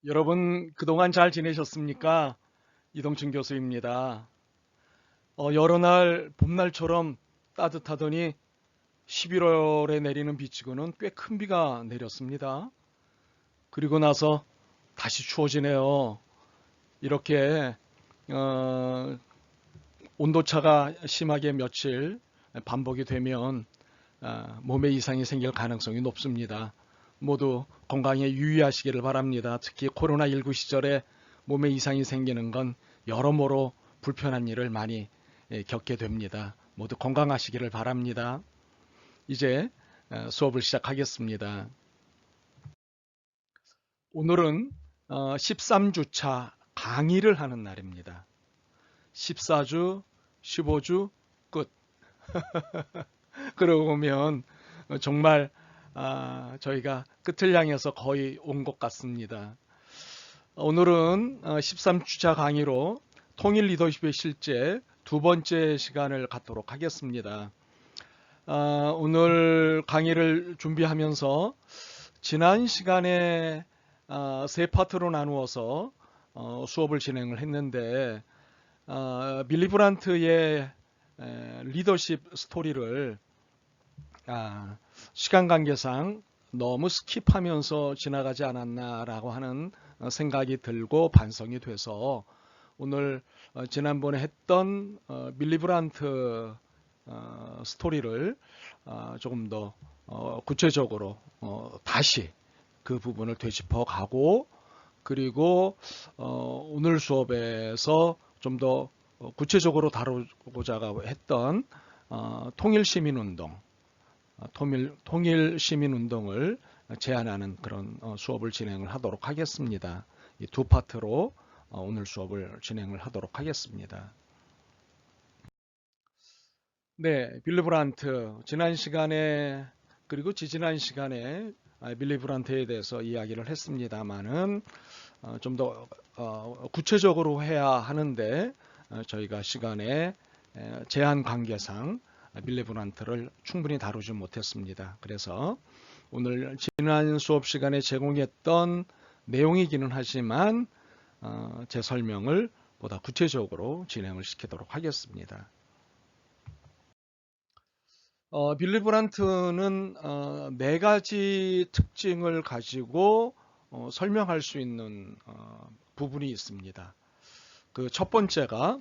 여러분 그동안 잘 지내셨습니까? 이동춘 교수입니다. 여러 날 봄날처럼 따뜻하더니 11월에 내리는 비치고는 꽤 큰 비가 내렸습니다. 그리고 나서 다시 추워지네요. 이렇게 어, 온도차가 심하게 며칠 반복이 되면 몸에 이상이 생길 가능성이 높습니다. 모두 건강에 유의하시기를 바랍니다. 특히 코로나19 시절에 몸에 이상이 생기는 건 여러모로 불편한 일을 많이 겪게 됩니다. 모두 건강하시기를 바랍니다. 이제 수업을 시작하겠습니다. 오늘은 13주차 강의를 하는 날입니다. 14주, 15주 끝. 그러고 보면 정말 저희가 끝을 향해서 거의 온 것 같습니다. 오늘은 13주차 강의로 통일 리더십의 실제 두 번째 시간을 갖도록 하겠습니다. 오늘 강의를 준비하면서 지난 시간에 세 파트로 나누어서 수업을 진행을 했는데 밀리 브란트의 리더십 스토리를 시간 관계상 너무 스킵하면서 지나가지 않았나라고 하는 생각이 들고 반성이 돼서 오늘 지난번에 했던 밀리 브란트 스토리를 조금 더 구체적으로 다시 그 부분을 되짚어 가고 그리고 오늘 수업에서 좀 더 구체적으로 다루고자 했던 통일시민운동 통일 시민운동을 제안하는 그런 수업을 진행을 하도록 하겠습니다. 이 두 파트로 오늘 수업을 진행을 하도록 하겠습니다. 네, 빌리 브란트 지난 시간에 그리고 지지난 시간에 빌리 브란트에 대해서 이야기를 했습니다만은 좀 더 구체적으로 해야 하는데 저희가 시간에 제한 관계상 빌리 브란트를 충분히 다루지 못했습니다. 그래서 오늘 지난 수업 시간에 제공했던 내용이기는 하지만 제 설명을 보다 구체적으로 진행을 시키도록 하겠습니다. 빌리 브란트는 네 가지 특징을 가지고 설명할 수 있는 부분이 있습니다. 그 첫 번째가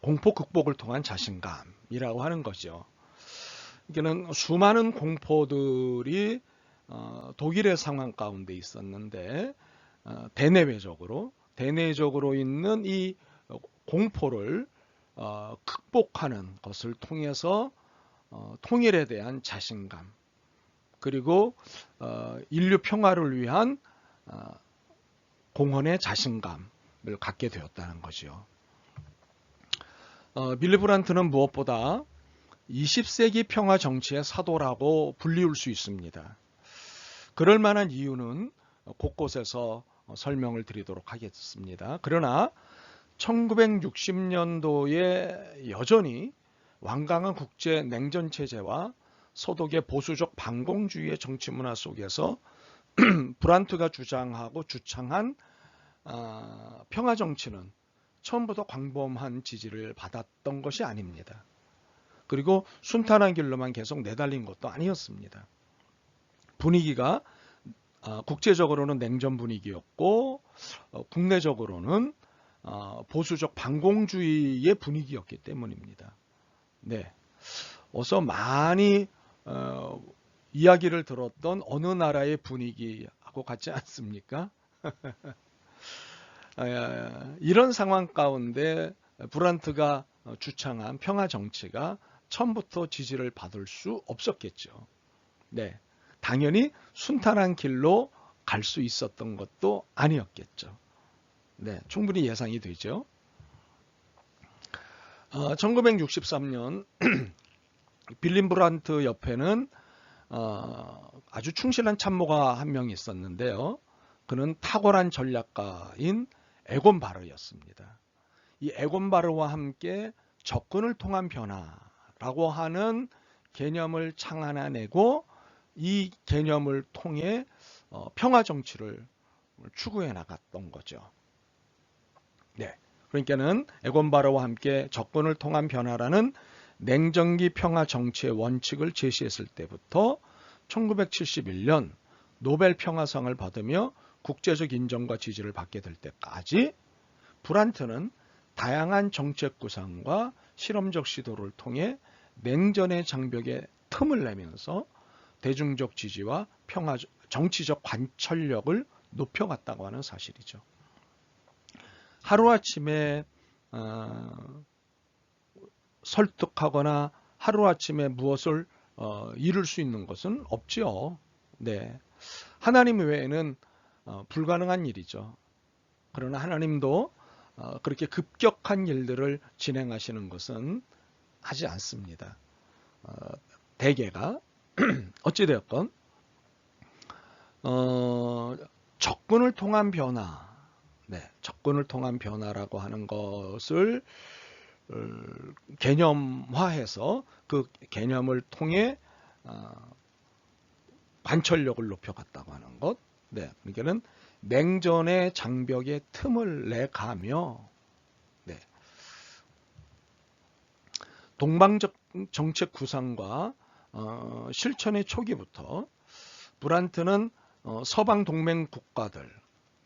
공포 극복을 통한 자신감이라고 하는 거죠. 이게는 수많은 공포들이 독일의 상황 가운데 있었는데 대내적으로 있는 이 공포를 극복하는 것을 통해서 통일에 대한 자신감 그리고 인류 평화를 위한 공헌의 자신감을 갖게 되었다는 거죠. 밀리 브란트는 무엇보다 20세기 평화 정치의 사도라고 불리울 수 있습니다. 그럴 만한 이유는 곳곳에서 설명을 드리도록 하겠습니다. 그러나 1960년도에 여전히 완강한 국제 냉전 체제와 서독의 보수적 반공주의의 정치 문화 속에서 브란트가 주장하고 주창한 평화 정치는 처음부터 광범한 지지를 받았던 것이 아닙니다. 그리고 순탄한 길로만 계속 내달린 것도 아니었습니다. 분위기가 국제적으로는 냉전 분위기였고 국내적으로는 보수적 반공주의의 분위기였기 때문입니다. 네, 어서 많이 이야기를 들었던 어느 나라의 분위기하고 같지 않습니까? 이런 상황 가운데 브란트가 주창한 평화 정치가 처음부터 지지를 받을 수 없었겠죠. 네, 당연히 순탄한 길로 갈 수 있었던 것도 아니었겠죠. 네, 충분히 예상이 되죠. 1963년 빌리 브란트 옆에는 아주 충실한 참모가 한 명 있었는데요. 그는 탁월한 전략가인 에곤 바르였습니다. 이 에곤 바르와 함께 접근을 통한 변화라고 하는 개념을 창안해내고 이 개념을 통해 평화 정치를 추구해 나갔던 거죠. 네. 그러니까는 에곤 바러와 함께 적군을 통한 변화라는 냉전기 평화 정치의 원칙을 제시했을 때부터 1971년 노벨 평화상을 받으며 국제적 인정과 지지를 받게 될 때까지 브란트는 다양한 정책 구상과 실험적 시도를 통해 냉전의 장벽에 틈을 내면서 대중적 지지와 평화, 정치적 관철력을 높여갔다고 하는 사실이죠. 하루아침에 설득하거나 하루아침에 무엇을 이룰 수 있는 것은 없지요. 네. 하나님 외에는 불가능한 일이죠. 그러나 하나님도 그렇게 급격한 일들을 진행하시는 것은 하지 않습니다. 대개가 어찌되었건 적군을 통한 변화, 네, 적군을 통한 변화라고 하는 것을 개념화해서 그 개념을 통해 관철력을 높여갔다고 하는 것. 네, 그러니까는 냉전의 장벽에 틈을 내가며 네, 동방적 정책 구상과 실천의 초기부터 브란트는 서방 동맹 국가들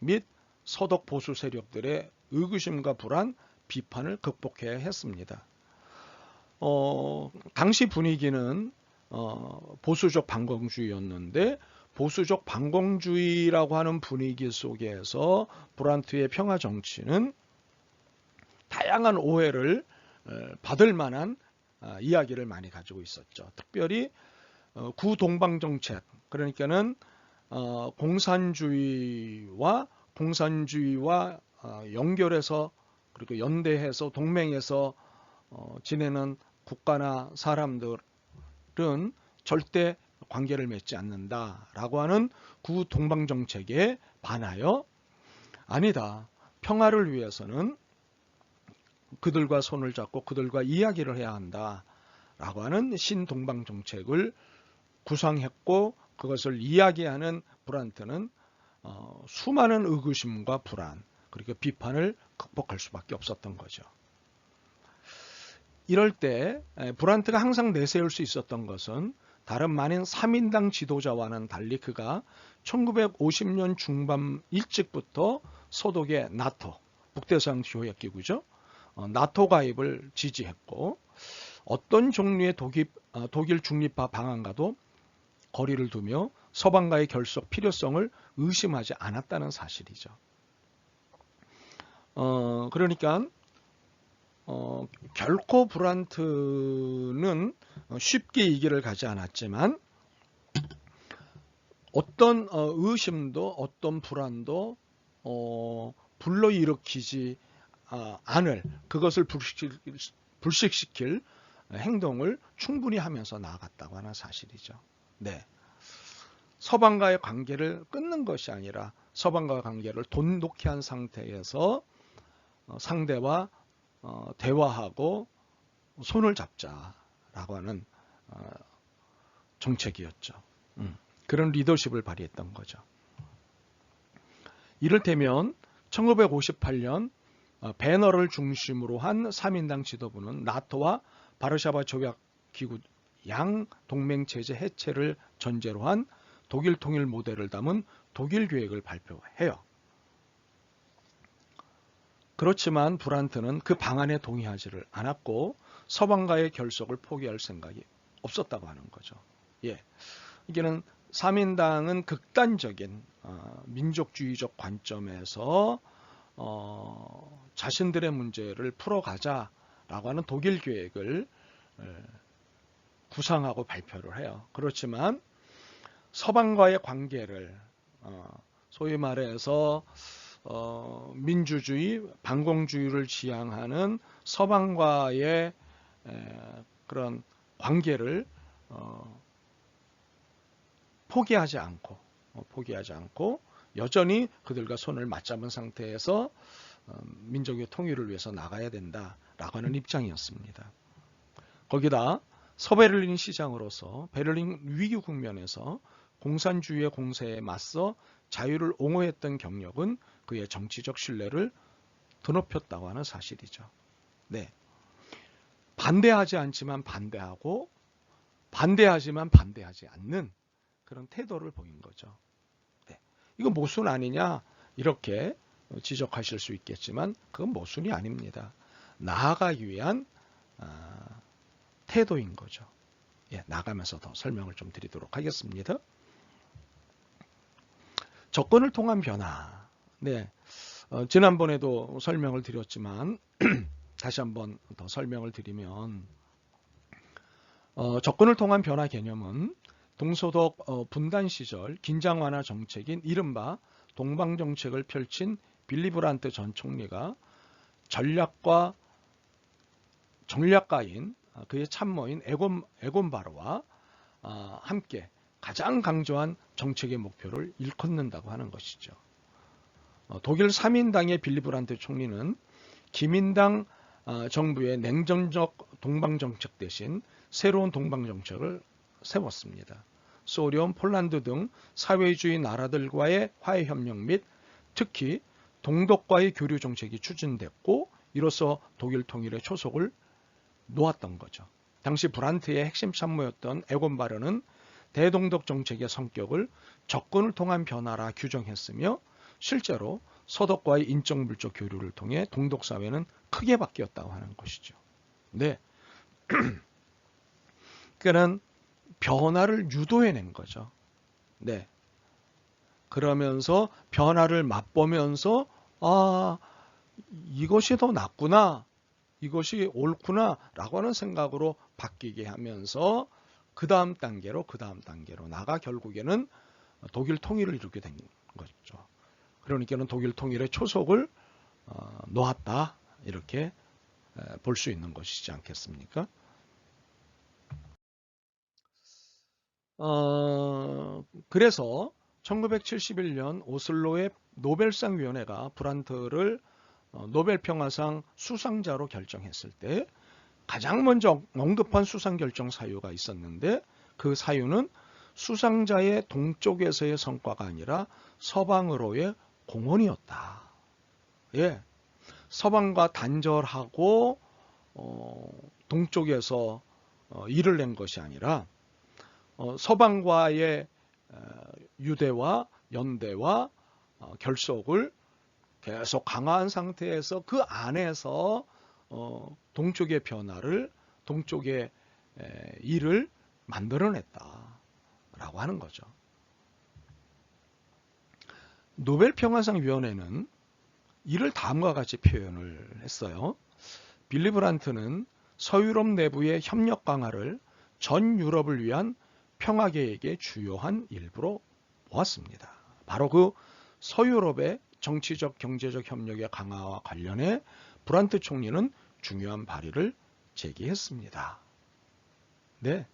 및 서독 보수 세력들의 의구심과 불안, 비판을 극복해야 했습니다. 당시 분위기는 보수적 반공주의였는데 보수적 반공주의라고 하는 분위기 속에서 브란트의 평화 정치는 다양한 오해를 받을 만한 이야기를 많이 가지고 있었죠. 특별히 구동방 정책, 그러니까는 공산주의와 연결해서 그리고 연대해서 동맹해서 지내는 국가나 사람들은 절대 관계를 맺지 않는다라고 하는 구동방 정책에 반하여 아니다. 평화를 위해서는 그들과 손을 잡고 그들과 이야기를 해야 한다라고 하는 신동방 정책을 구상했고 그것을 이야기하는 브란트는 수많은 의구심과 불안 그리고 비판을 극복할 수밖에 없었던 거죠. 이럴 때 브란트가 항상 내세울 수 있었던 것은 다름 아닌 3인당 지도자와는 달리 그가 1950년 중반 일찍부터 소독의 나토, 북대서양 조약기구죠. 나토 가입을 지지했고 어떤 종류의 독일 중립파 방안과도 거리를 두며 서방과의 결속 필요성을 의심하지 않았다는 사실이죠. 그러니까 결코 브란트는 쉽게 이 길을 가지 않았지만 어떤 의심도 어떤 불안도 불러일으키지 않을 그것을 불식시킬 행동을 충분히 하면서 나아갔다고 하는 사실이죠. 네. 서방과의 관계를 끊는 것이 아니라 서방과의 관계를 돈독히 한 상태에서 상대와 대화하고 손을 잡자라고 하는 정책이었죠. 그런 리더십을 발휘했던 거죠. 이를테면 1958년 배너를 중심으로 한 3인당 지도부는 나토와 바르샤바 조약기구 양 동맹체제 해체를 전제로 한 독일 통일 모델을 담은 독일 계획을 발표해요. 그렇지만 브란트는 그 방안에 동의하지를 않았고 서방과의 결속을 포기할 생각이 없었다고 하는 거죠. 예, 이게는 3인당은 극단적인 민족주의적 관점에서 자신들의 문제를 풀어가자라고 하는 독일 계획을 구상하고 발표를 해요. 그렇지만 서방과의 관계를 소위 말해서 민주주의, 반공주의를 지향하는 서방과의 그런 관계를 포기하지 않고 여전히 그들과 손을 맞잡은 상태에서 민족의 통일을 위해서 나가야 된다라고 하는 입장이었습니다. 거기다 서베를린 시장으로서 베를린 위기 국면에서 공산주의의 공세에 맞서 자유를 옹호했던 경력은 그의 정치적 신뢰를 드높였다고 하는 사실이죠. 네. 반대하지 않지만 반대하고 반대하지만 반대하지 않는 그런 태도를 보인 거죠. 네. 이거 모순 아니냐? 이렇게 지적하실 수 있겠지만 그건 모순이 아닙니다. 나아가기 위한 태도인 거죠. 예, 나가면서 더 설명을 좀 드리도록 하겠습니다. 접근을 통한 변화. 네, 지난번에도 설명을 드렸지만 다시 한번 더 설명을 드리면 접근을 통한 변화 개념은 동서독 분단 시절 긴장 완화 정책인 이른바 동방정책을 펼친 빌리 브란트 전 총리가 전략가인 그의 참모인 에곤 바르와 함께 가장 강조한 정책의 목표를 일컫는다고 하는 것이죠. 독일 3인당의 빌리 브란트 총리는 기민당 정부의 냉전적 동방정책 대신 새로운 동방정책을 세웠습니다. 소련, 폴란드 등 사회주의 나라들과의 화해협력 및 특히 동독과의 교류 정책이 추진됐고 이로써 독일 통일의 초석을 놓았던 거죠. 당시 브란트의 핵심 참모였던 에곤 바르는 대동독 정책의 성격을 접근을 통한 변화라 규정했으며 실제로 서독과의 인적 물적 교류를 통해 동독 사회는 크게 바뀌었다고 하는 것이죠. 네. 그는 변화를 유도해낸 거죠. 네. 그러면서 변화를 맛보면서 이것이 더 낫구나, 이것이 옳구나 라고 하는 생각으로 바뀌게 하면서 그 다음 단계로 나가 결국에는 독일 통일을 이루게 된 거죠. 그러니까는 독일 통일의 초석을 놓았다 이렇게 볼 수 있는 것이지 않겠습니까? 그래서 1971년 오슬로의 노벨상위원회가 브란트를 노벨평화상 수상자로 결정했을 때 가장 먼저 언급한 수상 결정 사유가 있었는데 그 사유는 수상자의 동쪽에서의 성과가 아니라 서방으로의 공헌이었다. 예, 서방과 단절하고 동쪽에서 일을 낸 것이 아니라 서방과의 유대와 연대와 결속을 계속 강화한 상태에서 그 안에서 동쪽의 변화를, 동쪽의 일을 만들어냈다라고 하는 거죠. 노벨평화상위원회는 이를 다음과 같이 표현을 했어요. 빌리 브란트는 서유럽 내부의 협력 강화를 전 유럽을 위한 평화계획의 주요한 일부로 보았습니다. 바로 그 서유럽의 정치적, 경제적 협력의 강화와 관련해 브란트 총리는 중요한 발의를 제기했습니다. 네,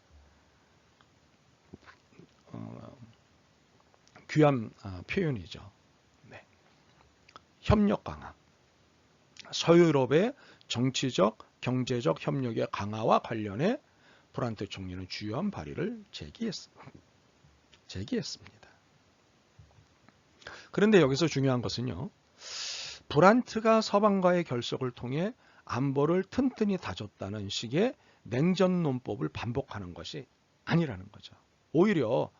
귀한 표현이죠. 네. 협력 강화, 서유럽의 정치적, 경제적 협력의 강화와 관련해 브란트 총리는 주요한 발의를 제기했습니다. 그런데 여기서 중요한 것은요, 브란트가 서방과의 결속을 통해 안보를 튼튼히 다졌다는 식의 냉전 논법을 반복하는 것이 아니라는 거죠. 오히려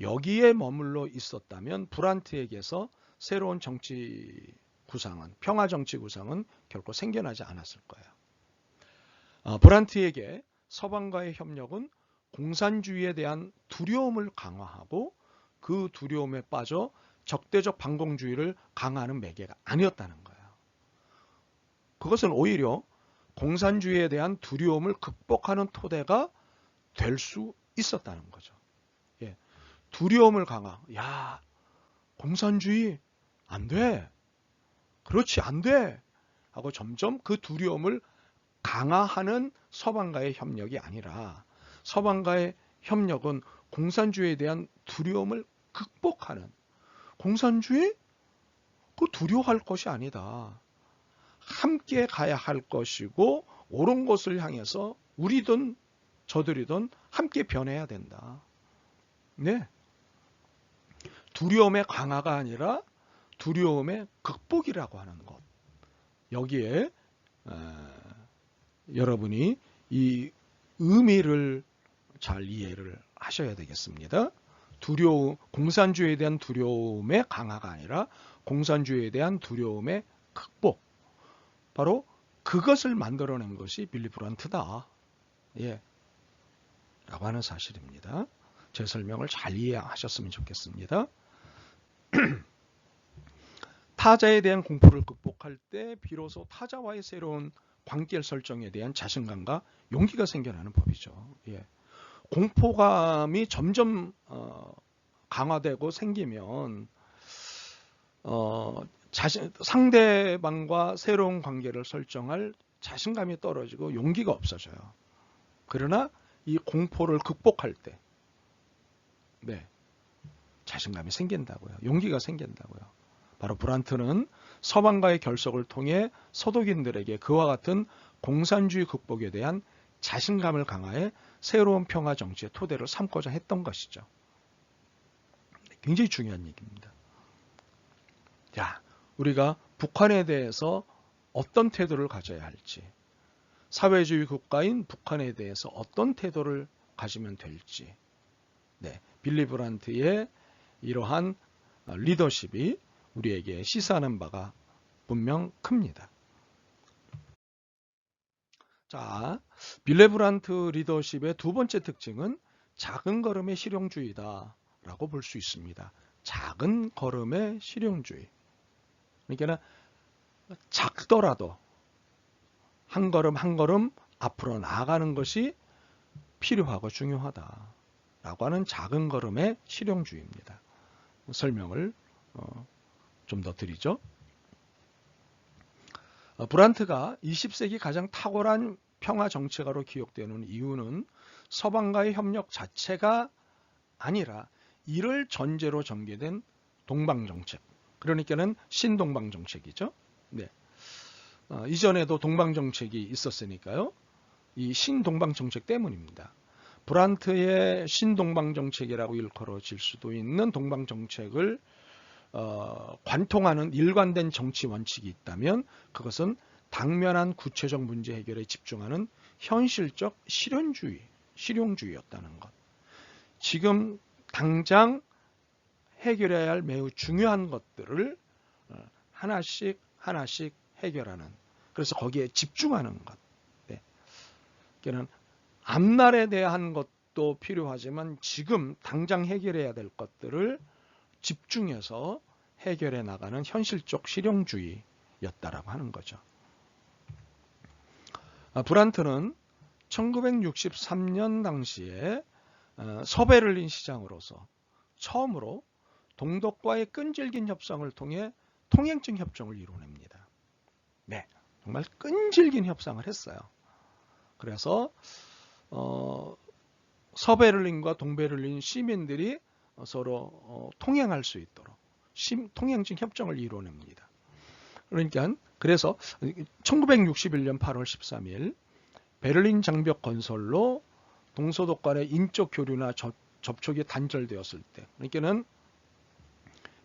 여기에 머물러 있었다면 브란트에게서 새로운 정치 구상은, 평화 정치 구상은 결코 생겨나지 않았을 거예요. 브란트에게 서방과의 협력은 공산주의에 대한 두려움을 강화하고 그 두려움에 빠져 적대적 반공주의를 강화하는 매개가 아니었다는 거예요. 그것은 오히려 공산주의에 대한 두려움을 극복하는 토대가 될 수 있었다는 거죠. 예. 두려움을 강화. 야, 공산주의 안 돼. 그렇지, 안 돼. 하고 점점 그 두려움을 강화하는 서방과의 협력이 아니라 서방과의 협력은 공산주의에 대한 두려움을 극복하는, 공산주의? 그 두려워할 것이 아니다. 함께 가야 할 것이고 옳은 것을 향해서 우리든 저들이든 함께 변해야 된다. 네. 두려움의 강화가 아니라 두려움의 극복이라고 하는 것. 여기에 여러분이 이 의미를 잘 이해를 하셔야 되겠습니다. 공산주의에 대한 두려움의 강화가 아니라 공산주의에 대한 두려움의 극복. 바로 그것을 만들어낸 것이 빌리 브란트다. 예. 라고 하는 사실입니다. 제 설명을 잘 이해하셨으면 좋겠습니다. 타자에 대한 공포를 극복할 때 비로소 타자와의 새로운 관계 설정에 대한 자신감과 용기가 생겨나는 법이죠. 예. 공포감이 점점 강화되고 생기면 상대방과 새로운 관계를 설정할 자신감이 떨어지고 용기가 없어져요. 그러나 이 공포를 극복할 때 자신감이 생긴다고요. 용기가 생긴다고요. 바로 브란트는 서방과의 결속을 통해 서독인들에게 그와 같은 공산주의 극복에 대한 자신감을 강화해 새로운 평화 정치의 토대를 삼고자 했던 것이죠. 굉장히 중요한 얘기입니다. 자, 우리가 북한에 대해서 어떤 태도를 가져야 할지, 사회주의 국가인 북한에 대해서 어떤 태도를 가지면 될지, 빌리 브란트의 이러한 리더십이 우리에게 시사하는 바가 분명 큽니다. 자, 빌리 브란트 리더십의 두 번째 특징은 작은 걸음의 실용주의다라고 볼 수 있습니다. 작은 걸음의 실용주의. 그러니까 작더라도 한 걸음 한 걸음 앞으로 나아가는 것이 필요하고 중요하다라고 하는 작은 걸음의 실용주의입니다. 설명을 좀 더 드리죠. 브란트가 20세기 가장 탁월한 평화 정치가로 기억되는 이유는 서방과의 협력 자체가 아니라 이를 전제로 전개된 동방정책, 그러니까는 신동방정책이죠. 이전에도 동방정책이 있었으니까요. 이 신동방정책 때문입니다. 브란트의 신동방정책이라고 일컬어질 수도 있는 동방정책을 관통하는 일관된 정치 원칙이 있다면 그것은 당면한 구체적 문제 해결에 집중하는 현실적 실용주의였다는 것. 지금 당장 해결해야 할 매우 중요한 것들을 하나씩 해결하는, 그래서 거기에 집중하는 것. 그러니까 앞날에 대한 것도 필요하지만 지금 당장 해결해야 될 것들을 집중해서 해결해 나가는 현실적 실용주의였다라고 하는 거죠. 브란트는 1963년 당시에 서베를린 시장으로서 처음으로 동독과의 끈질긴 협상을 통해 통행증 협정을 이뤄냅니다. 정말 끈질긴 협상을 했어요. 그래서 서베를린과 동베를린 시민들이 서로 통행할 수 있도록 통행증 협정을 이뤄냅니다. 그래서 1961년 8월 13일 베를린 장벽 건설로 동서독 간의 인적 교류나 접촉이 단절되었을 때, 그러니까는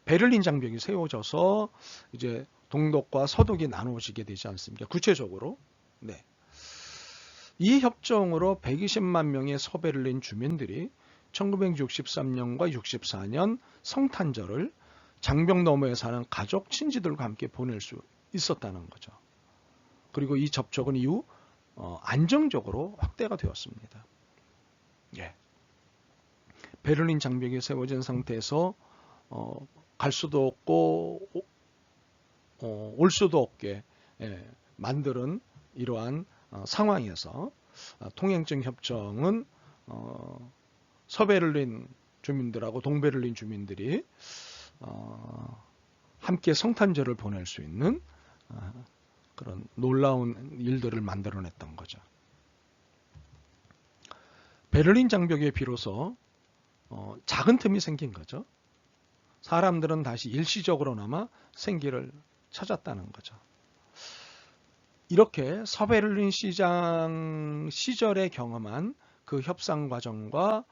베를린 장벽이 세워져서 이제 동독과 서독이 나누어지게 되지 않습니까? 구체적으로. 이 협정으로 120만 명의 서베를린 주민들이 1963년과 64년 성탄절을 장벽 너머에 사는 가족, 친지들과 함께 보낼 수 있었다는 거죠. 그리고 이 접촉은 이후 안정적으로 확대가 되었습니다. 베를린 장벽이 세워진 상태에서 갈 수도 없고 올 수도 없게 만드는 이러한 상황에서 통행증 협정은 서베를린 주민들하고 동베를린 주민들이 함께 성탄절을 보낼 수 있는 그런 놀라운 일들을 만들어냈던 거죠. 베를린 장벽에 비로소 작은 틈이 생긴 거죠. 사람들은 다시 일시적으로나마 생기를 찾았다는 거죠. 이렇게 서베를린 시장 시절에 경험한 그 협상 과정과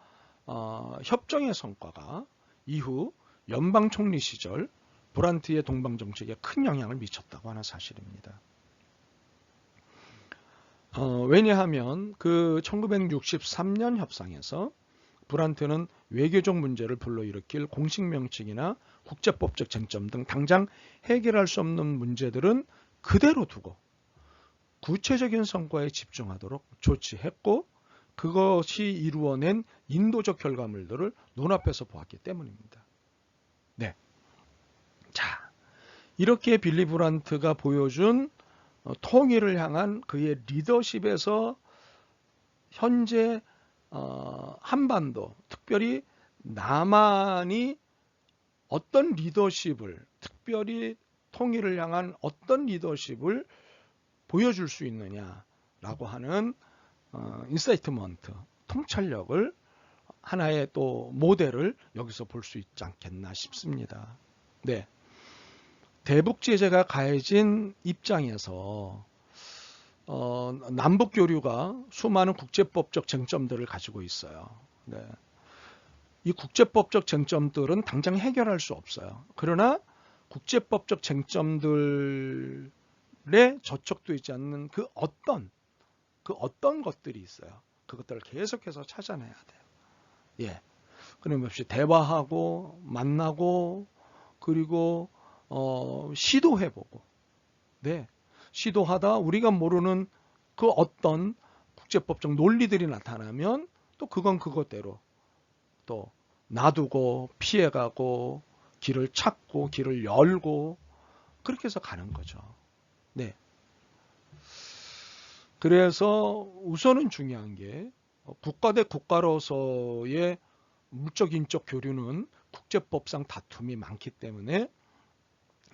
협정의 성과가 이후 연방 총리 시절 브란트의 동방 정책에 큰 영향을 미쳤다고 하는 사실입니다. 왜냐하면 그 1963년 협상에서 브란트는 외교적 문제를 불러일으킬 공식 명칭이나 국제법적 쟁점 등 당장 해결할 수 없는 문제들은 그대로 두고 구체적인 성과에 집중하도록 조치했고, 그것이 이루어낸 인도적 결과물들을 눈앞에서 보았기 때문입니다. 네. 자, 이렇게 빌리 브란트가 보여준 통일을 향한 그의 리더십에서 현재 한반도, 특별히 남한이 어떤 리더십을, 특별히 통일을 향한 어떤 리더십을 보여줄 수 있느냐라고 하는 인사이트먼트, 통찰력을 하나의 또 모델을 여기서 볼 수 있지 않겠나 싶습니다. 네. 대북 제재가 가해진 입장에서 남북 교류가 수많은 국제법적 쟁점들을 가지고 있어요. 네. 이 국제법적 쟁점들은 당장 해결할 수 없어요. 그러나 국제법적 쟁점들에 저촉도 있지 않는 그 어떤 것들이 있어요. 그것들을 계속해서 찾아내야 돼요. 예. 끊임없이 대화하고 만나고 그리고 시도해보고, 네, 시도하다 우리가 모르는 그 어떤 국제법적 논리들이 나타나면 또 그건 그것대로 또 놔두고 피해가고 길을 찾고 길을 열고 그렇게 해서 가는 거죠. 네. 그래서 우선은 중요한 게 국가 대 국가로서의 물적 인적 교류는 국제법상 다툼이 많기 때문에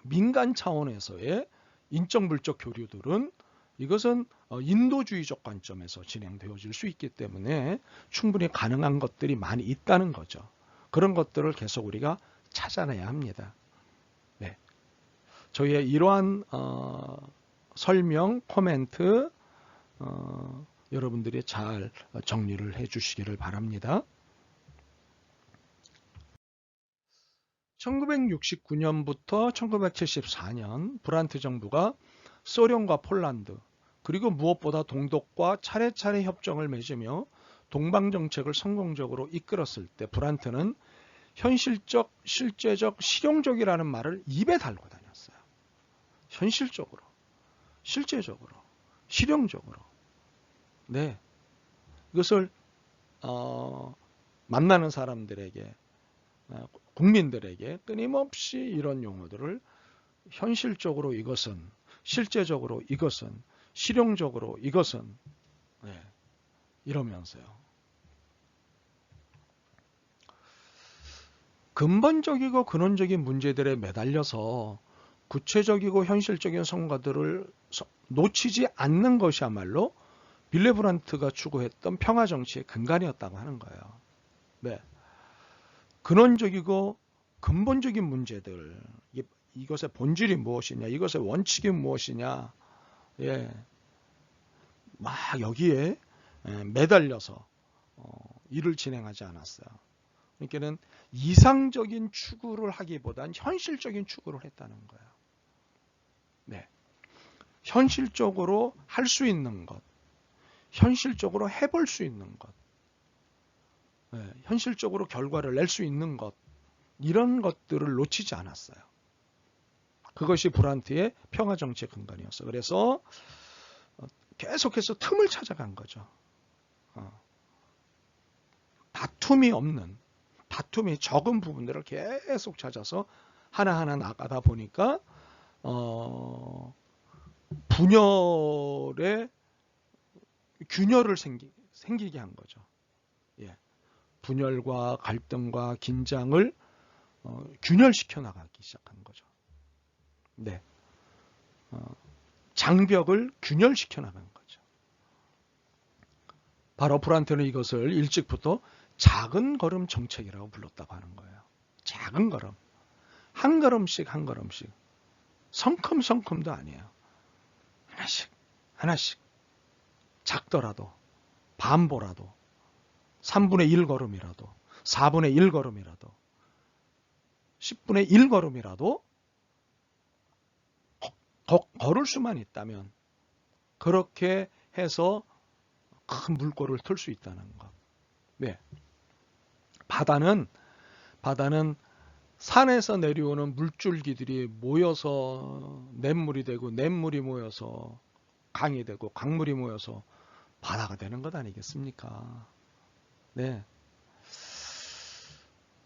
민간 차원에서의 인적 물적 교류들은 이것은 인도주의적 관점에서 진행되어질 수 있기 때문에 충분히 가능한 것들이 많이 있다는 거죠. 그런 것들을 계속 우리가 찾아내야 합니다. 네. 저희의 이러한 설명, 코멘트 여러분들이 잘 정리를 해 주시기를 바랍니다. 1969년부터 1974년 브란트 정부가 소련과 폴란드 그리고 무엇보다 동독과 차례차례 협정을 맺으며 동방정책을 성공적으로 이끌었을 때 브란트는 현실적, 실제적, 실용적이라는 말을 입에 달고 다녔어요. 현실적으로, 실제적으로, 실용적으로. 네, 이것을 만나는 사람들에게, 국민들에게 끊임없이 이런 용어들을 현실적으로 이것은, 실제적으로 이것은, 실용적으로 이것은, 네, 이러면서요. 근본적이고 근원적인 문제들에 매달려서 구체적이고 현실적인 성과들을 놓치지 않는 것이야말로 빌리 브란트가 추구했던 평화 정치의 근간이었다고 하는 거예요. 네. 근원적이고 근본적인 문제들, 이것의 본질이 무엇이냐, 이것의 원칙이 무엇이냐, 예, 막 여기에 매달려서 일을 진행하지 않았어요. 그러니까는 이상적인 추구를 하기보단 현실적인 추구를 했다는 거예요. 네, 현실적으로 할 수 있는 것, 현실적으로 해볼 수 있는 것, 네, 현실적으로 결과를 낼 수 있는 것, 이런 것들을 놓치지 않았어요. 그것이 브란트의 평화정치의 근간이었어요. 그래서 계속해서 틈을 찾아간 거죠. 다툼이 없는, 다툼이 적은 부분들을 계속 찾아서 하나하나 나가다 보니까 분열의 균열을 생기게 한 거죠. 예. 분열과 갈등과 긴장을 균열시켜 나가기 시작한 거죠. 네. 장벽을 균열시켜 나간 거죠. 바로 브란트는 이것을 일찍부터 작은 걸음 정책이라고 불렀다고 하는 거예요. 작은 걸음. 한 걸음씩 한 걸음씩. 성큼성큼도 아니에요. 하나씩 하나씩. 작더라도 반보라도 3분의 1 걸음이라도 4분의 1 걸음이라도 10분의 1 걸음이라도 걸을 수만 있다면 그렇게 해서 큰 물꼬를 틀 수 있다는 것. 네. 바다는 산에서 내려오는 물줄기들이 모여서 냇물이 되고 냇물이 모여서 강이 되고 강물이 모여서 바다가 되는 것 아니겠습니까? 네.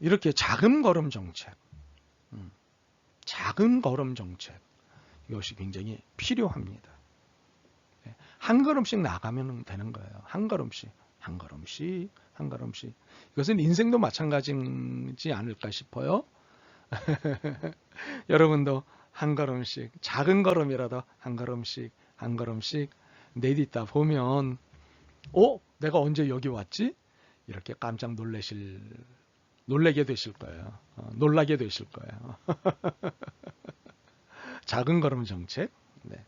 이렇게 작은 걸음 정책, 작은 걸음 정책, 이것이 굉장히 필요합니다. 네. 한 걸음씩 나가면 되는 거예요. 한 걸음씩, 한 걸음씩, 한 걸음씩. 이것은 인생도 마찬가지지 않을까 싶어요. 여러분도 한 걸음씩, 작은 걸음이라도 한 걸음씩, 한 걸음씩 내딛다 보면, 내가 언제 여기 왔지? 이렇게 깜짝 놀라게 되실 거예요. 놀라게 되실 거예요. 작은 걸음 정책. 네.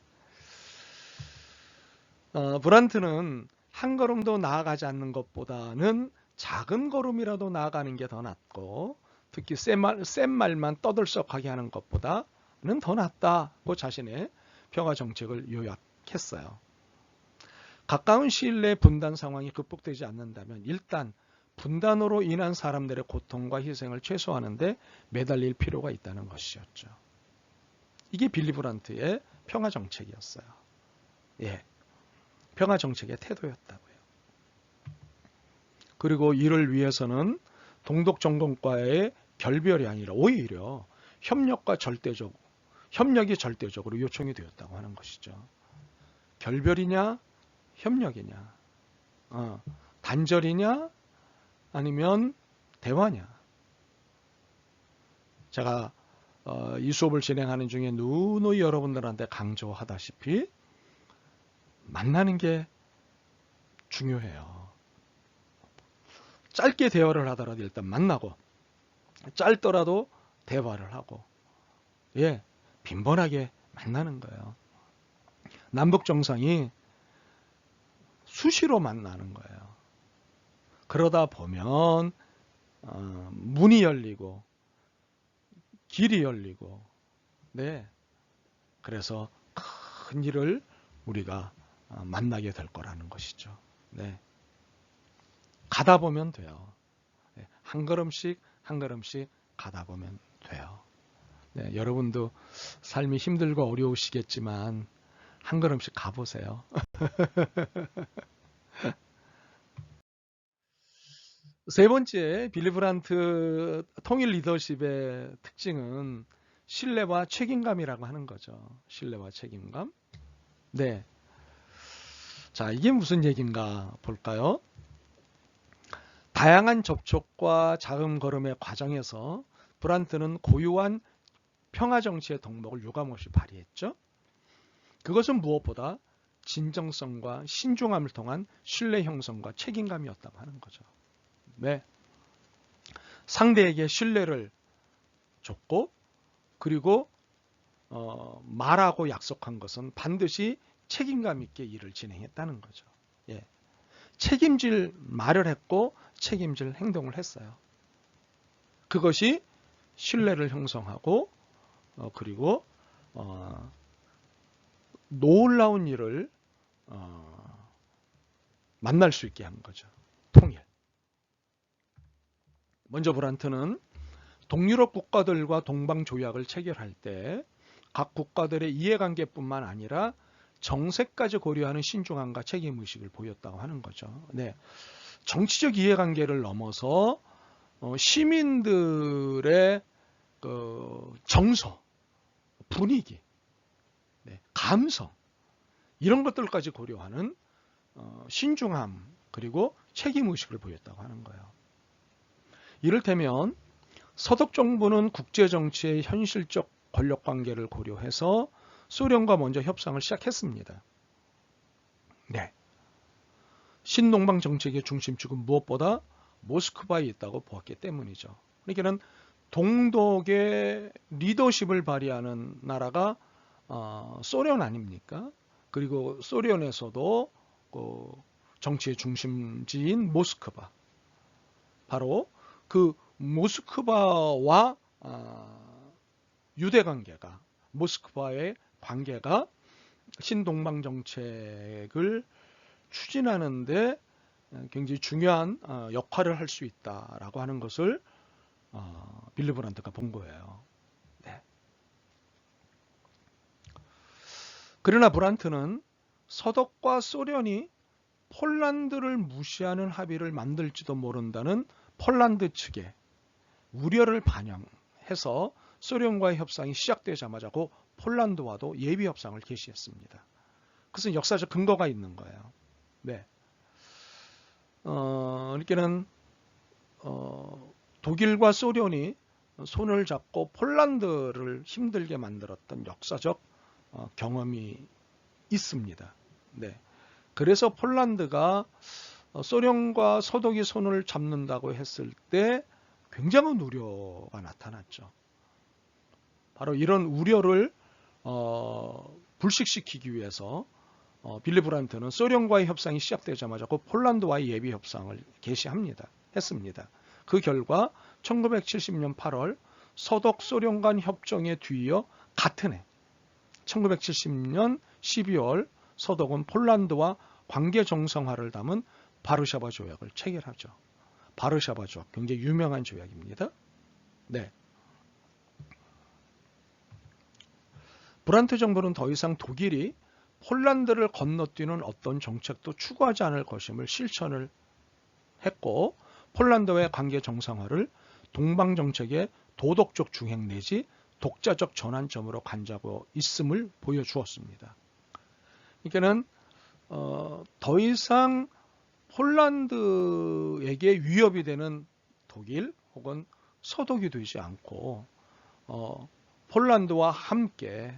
브란트는 한 걸음도 나아가지 않는 것보다는 작은 걸음이라도 나아가는 게 더 낫고, 특히 센 말만 떠들썩하게 하는 것보다는 더 낫다고 자신의 평화 정책을 요약했어요. 가까운 시일 내에 분단 상황이 극복되지 않는다면 일단 분단으로 인한 사람들의 고통과 희생을 최소화하는 데 매달릴 필요가 있다는 것이었죠. 이게 빌리 브란트의 평화 정책이었어요. 예, 평화 정책의 태도였다고요. 그리고 이를 위해서는 동독 정권과의 결별이 아니라 오히려 협력이 절대적으로 요청이 되었다고 하는 것이죠. 결별이냐, 협력이냐, 단절이냐, 아니면 대화냐. 제가 이 수업을 진행하는 중에 누누이 여러분들한테 강조하다시피 만나는 게 중요해요. 짧게 대화를 하더라도 일단 만나고, 짧더라도 대화를 하고, 빈번하게 만나는 거예요. 남북 정상이 수시로 만나는 거예요. 그러다 보면 문이 열리고 길이 열리고, 그래서 큰 일을 우리가 만나게 될 거라는 것이죠. 가다 보면 돼요. 한 걸음씩 한 걸음씩 가다 보면 돼요. 여러분도 삶이 힘들고 어려우시겠지만 한 걸음씩 가보세요. 세 번째, 빌리 브란트 통일 리더십의 특징은 신뢰와 책임감이라고 하는 거죠. 신뢰와 책임감. 자, 이게 무슨 얘기인가 볼까요? 다양한 접촉과 작은 걸음의 과정에서 브란트는 고유한 평화 정치의 덕목을 유감없이 발휘했죠. 그것은 무엇보다 진정성과 신중함을 통한 신뢰 형성과 책임감이었다고 하는 거죠. 상대에게 신뢰를 줬고, 그리고 말하고 약속한 것은 반드시 책임감 있게 일을 진행했다는 거죠. 책임질 말을 했고 책임질 행동을 했어요. 그것이 신뢰를 형성하고 그리고 놀라운 일을 만날 수 있게 한 거죠. 통일. 먼저 브란트는 동유럽 국가들과 동방조약을 체결할 때 각 국가들의 이해관계뿐만 아니라 정세까지 고려하는 신중함과 책임의식을 보였다고 하는 거죠. 정치적 이해관계를 넘어서 시민들의 정서, 분위기, 감성, 이런 것들까지 고려하는 신중함 그리고 책임의식을 보였다고 하는 거예요. 이를테면 서독 정부는 국제정치의 현실적 권력관계를 고려해서 소련과 먼저 협상을 시작했습니다. 신동방 정책의 중심축은 무엇보다 모스크바에 있다고 보았기 때문이죠. 그러니까 동독의 리더십을 발휘하는 나라가 소련 아닙니까? 그리고 소련에서도 정치의 중심지인 모스크바, 바로 그 모스크바와 유대 관계가, 모스크바의 관계가 신동방 정책을 추진하는데 굉장히 중요한 역할을 할 수 있다라고 하는 것을 빌리 브란트가 본 거예요. 네. 그러나 브란트는 서독과 소련이 폴란드를 무시하는 합의를 만들지도 모른다는 폴란드 측의 우려를 반영해서 소련과의 협상이 시작되자마자 그 폴란드와도 예비 협상을 개시했습니다. 그것은 역사적 근거가 있는 거예요. 네. 그러니까는 독일과 소련이 손을 잡고 폴란드를 힘들게 만들었던 역사적 경험이 있습니다. 네. 그래서 폴란드가 소련과 서독이 손을 잡는다고 했을 때 굉장한 우려가 나타났죠. 바로 이런 우려를 불식시키기 위해서 빌리 브란트는 소련과의 협상이 시작되자마자 그 폴란드와의 예비 협상을 했습니다. 그 결과 1970년 8월 서독 소련 간 협정에 뒤이어 같은 해 1970년 12월 서독은 폴란드와 관계 정상화를 담은 바르샤바 조약을 체결하죠. 바르샤바 조약, 굉장히 유명한 조약입니다. 네. 브란트 정부는 더 이상 독일이 폴란드를 건너뛰는 어떤 정책도 추구하지 않을 것임을 실천을 했고, 폴란드와의 관계 정상화를 동방 정책의 도덕적 중행 내지 독자적 전환점으로 간주하고 있음을 보여주었습니다. 그러니까는 더 이상 폴란드에게 위협이 되는 독일 혹은 서독이 되지 않고 폴란드와 함께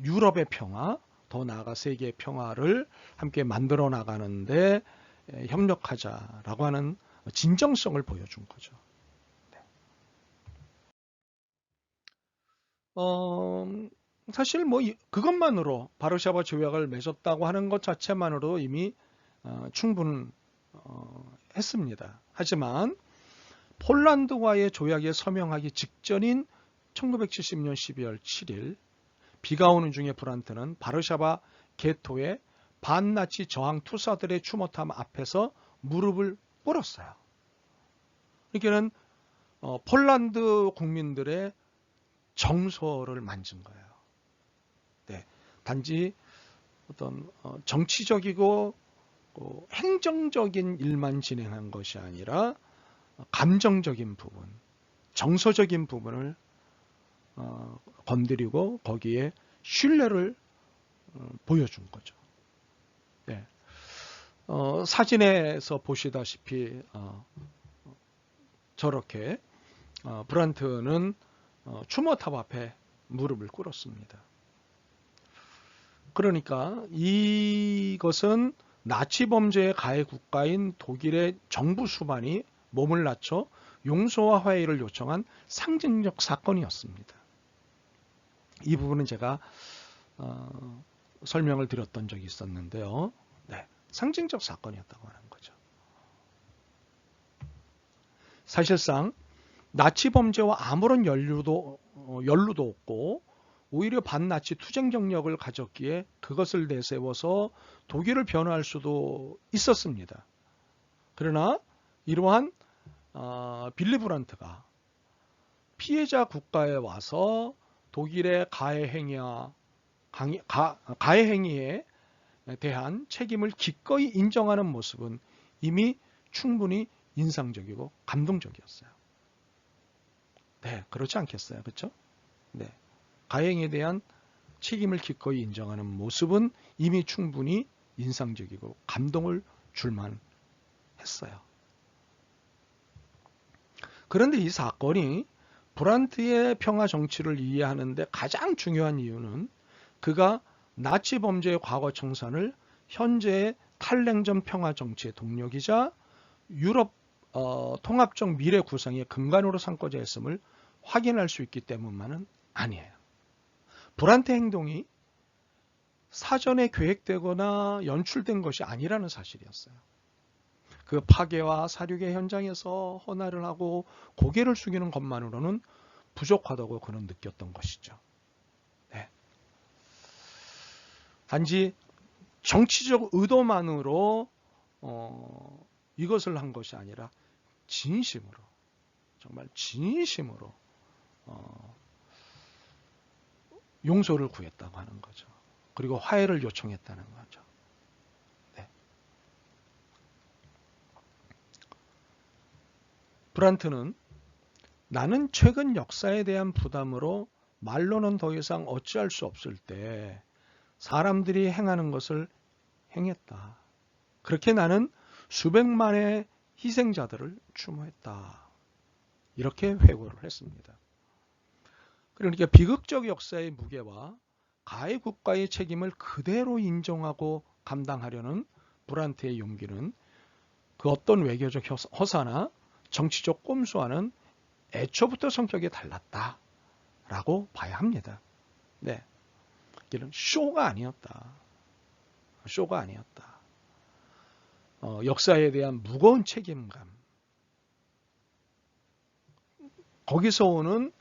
유럽의 평화, 더 나아가 세계의 평화를 함께 만들어 나가는데 협력하자라고 하는 진정성을 보여준 거죠. 사실 뭐 그것만으로 바르샤바 조약을 맺었다고 하는 것 자체만으로 이미 충분했습니다. 하지만 폴란드와의 조약에 서명하기 직전인 1970년 12월 7일 비가 오는 중에 브란트는 바르샤바 게토의 반나치 저항 투사들의 추모탑 앞에서 무릎을 꿇었어요. 그러니까는 폴란드 국민들의 정서를 만진 거예요. 네, 단지 어떤 정치적이고 행정적인 일만 진행한 것이 아니라 감정적인 부분, 정서적인 부분을 건드리고 거기에 신뢰를 보여준 거죠. 네. 사진에서 보시다시피 저렇게 브란트는 추모탑 앞에 무릎을 꿇었습니다. 그러니까 이것은 나치 범죄의 가해 국가인 독일의 정부 수반이 몸을 낮춰 용서와 화해를 요청한 상징적 사건이었습니다. 이 부분은 제가 설명을 드렸던 적이 있었는데요. 네, 상징적 사건이었다고 하는 거죠. 사실상 나치 범죄와 아무런 연루도 없고 오히려 반나치 투쟁 정력을 가졌기에 그것을 내세워서 독일을 변호할 수도 있었습니다. 그러나 이러한 빌리 브란트가 피해자 국가에 와서 독일의 가해 행위에 대한 책임을 기꺼이 인정하는 모습은 이미 충분히 인상적이고 감동적이었어요. 네, 그렇지 않겠어요? 그렇죠? 네. 가해 행위에 대한 책임을 기꺼이 인정하는 모습은 이미 충분히 인상적이고 감동을 줄만 했어요. 그런데 이 사건이 브란트의 평화 정치를 이해하는데 가장 중요한 이유는 그가 나치 범죄의 과거 청산을 현재의 탈냉전 평화 정치의 동력이자 유럽 통합적 미래 구상의 근간으로 삼고자 했음을 확인할 수 있기 때문만은 아니에요. 브란트 행동이 사전에 계획되거나 연출된 것이 아니라는 사실이었어요. 그 파괴와 사륙의 현장에서 헌화를 하고 고개를 숙이는 것만으로는 부족하다고 그는 느꼈던 것이죠. 네. 단지 정치적 의도만으로 이것을 한 것이 아니라 진심으로, 정말 진심으로 용서를 구했다고 하는 거죠. 그리고 화해를 요청했다는 거죠. 네. 브란트는 나는 최근 역사에 대한 부담으로 말로는 더 이상 어찌할 수 없을 때 사람들이 행하는 것을 행했다. 그렇게 나는 수백만의 희생자들을 추모했다. 이렇게 회고를 했습니다. 그러니까 비극적 역사의 무게와 가해 국가의 책임을 그대로 인정하고 감당하려는 브란트의 용기는 그 어떤 외교적 허사나 정치적 꼼수와는 애초부터 성격이 달랐다라고 봐야 합니다. 네, 이런 쇼가 아니었다. 쇼가 아니었다. 역사에 대한 무거운 책임감, 거기서 오는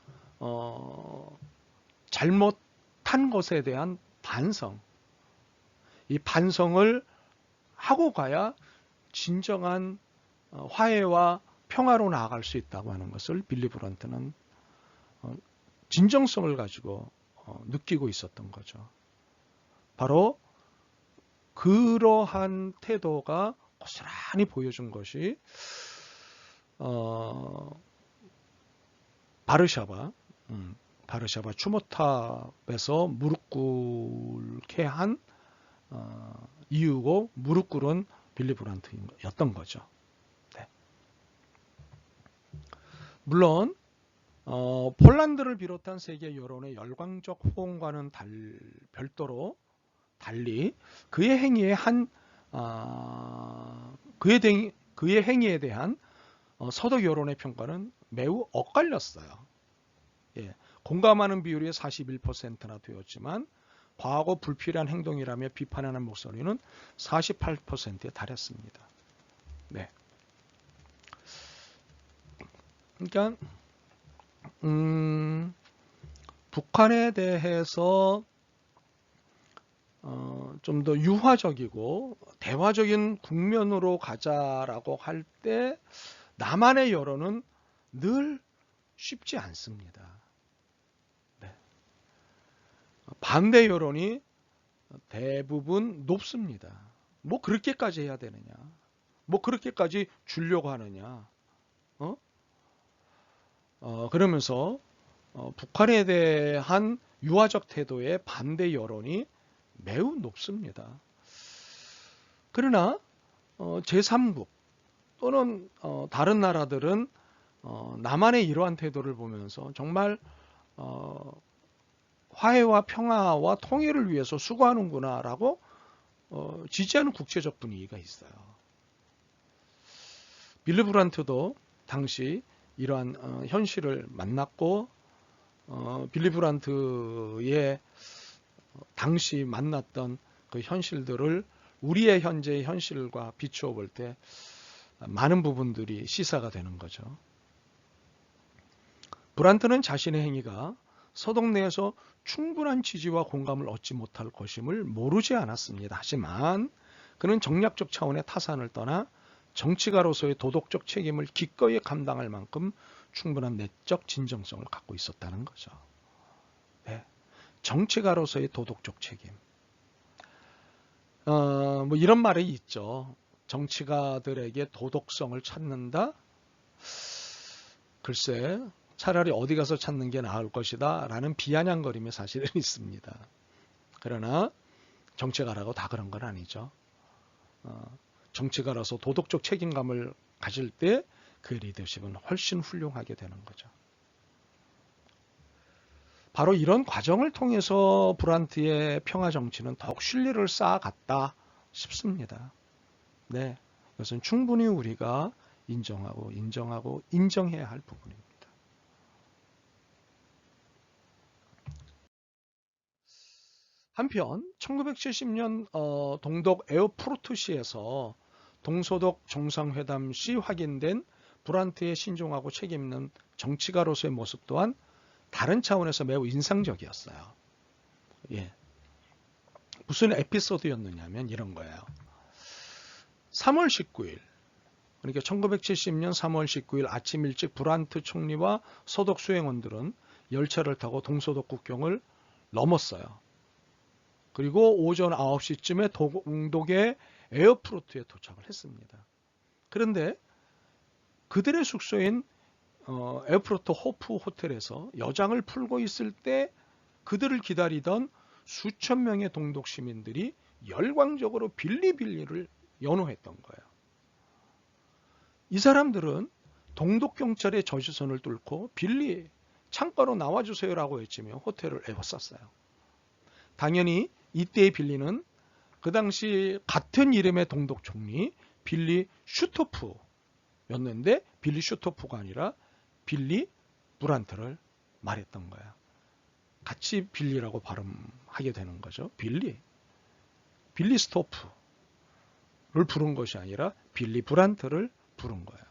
잘못한 것에 대한 반성, 이 반성을 하고 가야 진정한 화해와 평화로 나아갈 수 있다고 하는 것을 빌리 브란트는 진정성을 가지고 느끼고 있었던 거죠. 바로 그러한 태도가 고스란히 보여준 것이 바르샤바 추모탑에서 무릎 꿇게 한 이유고 무릎 꿇은 빌리 브란트였던 거죠. 네. 물론 폴란드를 비롯한 세계 여론의 열광적 호응과는 별도로 달리 그의 행위에 그의 행위에 대한 서독 여론의 평가는 매우 엇갈렸어요. 예, 공감하는 비율이 41%나 되었지만 과하고 불필요한 행동이라며 비판하는 목소리는 48%에 달했습니다. 네. 그러니까 북한에 대해서 좀 더 유화적이고 대화적인 국면으로 가자라고 할 때 남한의 여론은 늘 쉽지 않습니다. 네. 반대 여론이 대부분 높습니다. 뭐 그렇게까지 해야 되느냐? 뭐 그렇게까지 주려고 하느냐? 그러면서 북한에 대한 유화적 태도의 반대 여론이 매우 높습니다. 그러나 제3국 또는 다른 나라들은 남한의 이러한 태도를 보면서 정말 화해와 평화와 통일을 위해서 수고하는구나라고 지지하는 국제적 분위기가 있어요. 빌리 브란트도 당시 이러한 현실을 만났고 빌리 브란트의 당시 만났던 그 현실들을 우리의 현재의 현실과 비추어 볼 때 많은 부분들이 시사가 되는 거죠. 브란트는 자신의 행위가 서독 내에서 충분한 지지와 공감을 얻지 못할 것임을 모르지 않았습니다. 하지만 그는 정략적 차원의 타산을 떠나 정치가로서의 도덕적 책임을 기꺼이 감당할 만큼 충분한 내적 진정성을 갖고 있었다는 거죠. 네. 정치가로서의 도덕적 책임. 뭐 이런 말이 있죠. 정치가들에게 도덕성을 찾는다? 글쎄, 차라리 어디 가서 찾는 게 나을 것이다 라는 비아냥거림이 사실은 있습니다. 그러나 정치가라고 다 그런 건 아니죠. 정치가라서 도덕적 책임감을 가질 때 그 리더십은 훨씬 훌륭하게 되는 거죠. 바로 이런 과정을 통해서 브란트의 평화 정치는 더욱 신뢰를 쌓아갔다 싶습니다. 네, 이것은 충분히 우리가 인정하고 인정해야 할 부분입니다. 한편 1970년 동독 에어프루트시에서 동소독 정상회담 시 확인된 브란트의 신중하고 책임 있는 정치가로서의 모습 또한 다른 차원에서 매우 인상적이었어요. 예. 무슨 에피소드였느냐면 이런 거예요. 3월 19일, 그러니까 1970년 3월 19일 아침 일찍 브란트 총리와 소독 수행원들은 열차를 타고 동소독 국경을 넘었어요. 그리고 오전 9시쯤에 동독의 에어프로트에 도착을 했습니다. 그런데 그들의 숙소인 에어프로트 호프 호텔에서 여장을 풀고 있을 때 그들을 기다리던 수천 명의 동독 시민들이 열광적으로 빌리빌리를 연호했던 거예요. 이 사람들은 동독 경찰의 저시선을 뚫고 빌리 창가로 나와주세요라고 외치며 호텔을 에워쌌어요. 당연히 이때의 빌리는 그 당시 같은 이름의 동독 총리 빌리 슈토프였는데 빌리 슈토프가 아니라 빌리 브란트를 말했던 거야. 같이 빌리라고 발음하게 되는 거죠. 빌리 스토프를 부른 것이 아니라 빌리 브란트를 부른 거예요.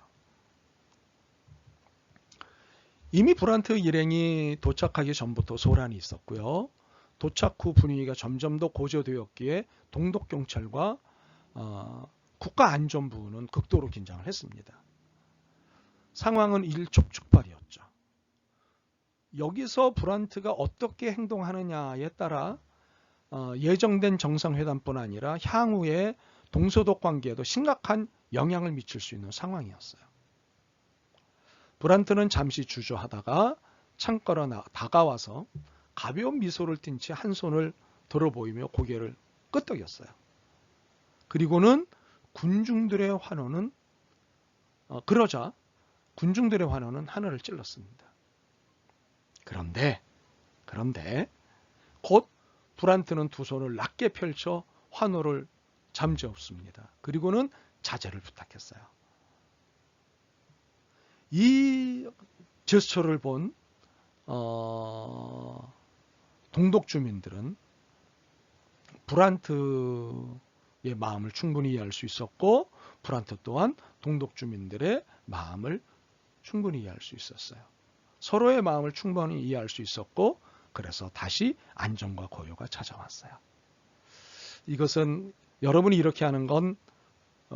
이미 브란트 일행이 도착하기 전부터 소란이 있었고요. 도착 후 분위기가 점점 더 고조되었기에 동독경찰과 국가안전부는 극도로 긴장을 했습니다. 상황은 일촉즉발이었죠. 여기서 브란트가 어떻게 행동하느냐에 따라 예정된 정상회담뿐 아니라 향후의 동서독 관계에도 심각한 영향을 미칠 수 있는 상황이었어요. 브란트는 잠시 주저하다가 창가로 다가와서 가벼운 미소를 띤 채 한 손을 들어 보이며 고개를 끄덕였어요. 그리고는 그러자 군중들의 환호는 하늘을 찔렀습니다. 그런데 곧 브란트는 두 손을 낮게 펼쳐 환호를 잠재웠습니다. 그리고는 자제를 부탁했어요. 이 제스처를 본 동독 주민들은 브란트의 마음을 충분히 이해할 수 있었고 브란트 또한 동독 주민들의 마음을 충분히 이해할 수 있었어요. 서로의 마음을 충분히 이해할 수 있었고 그래서 다시 안정과 고요가 찾아왔어요. 이것은 여러분이 이렇게 하는 건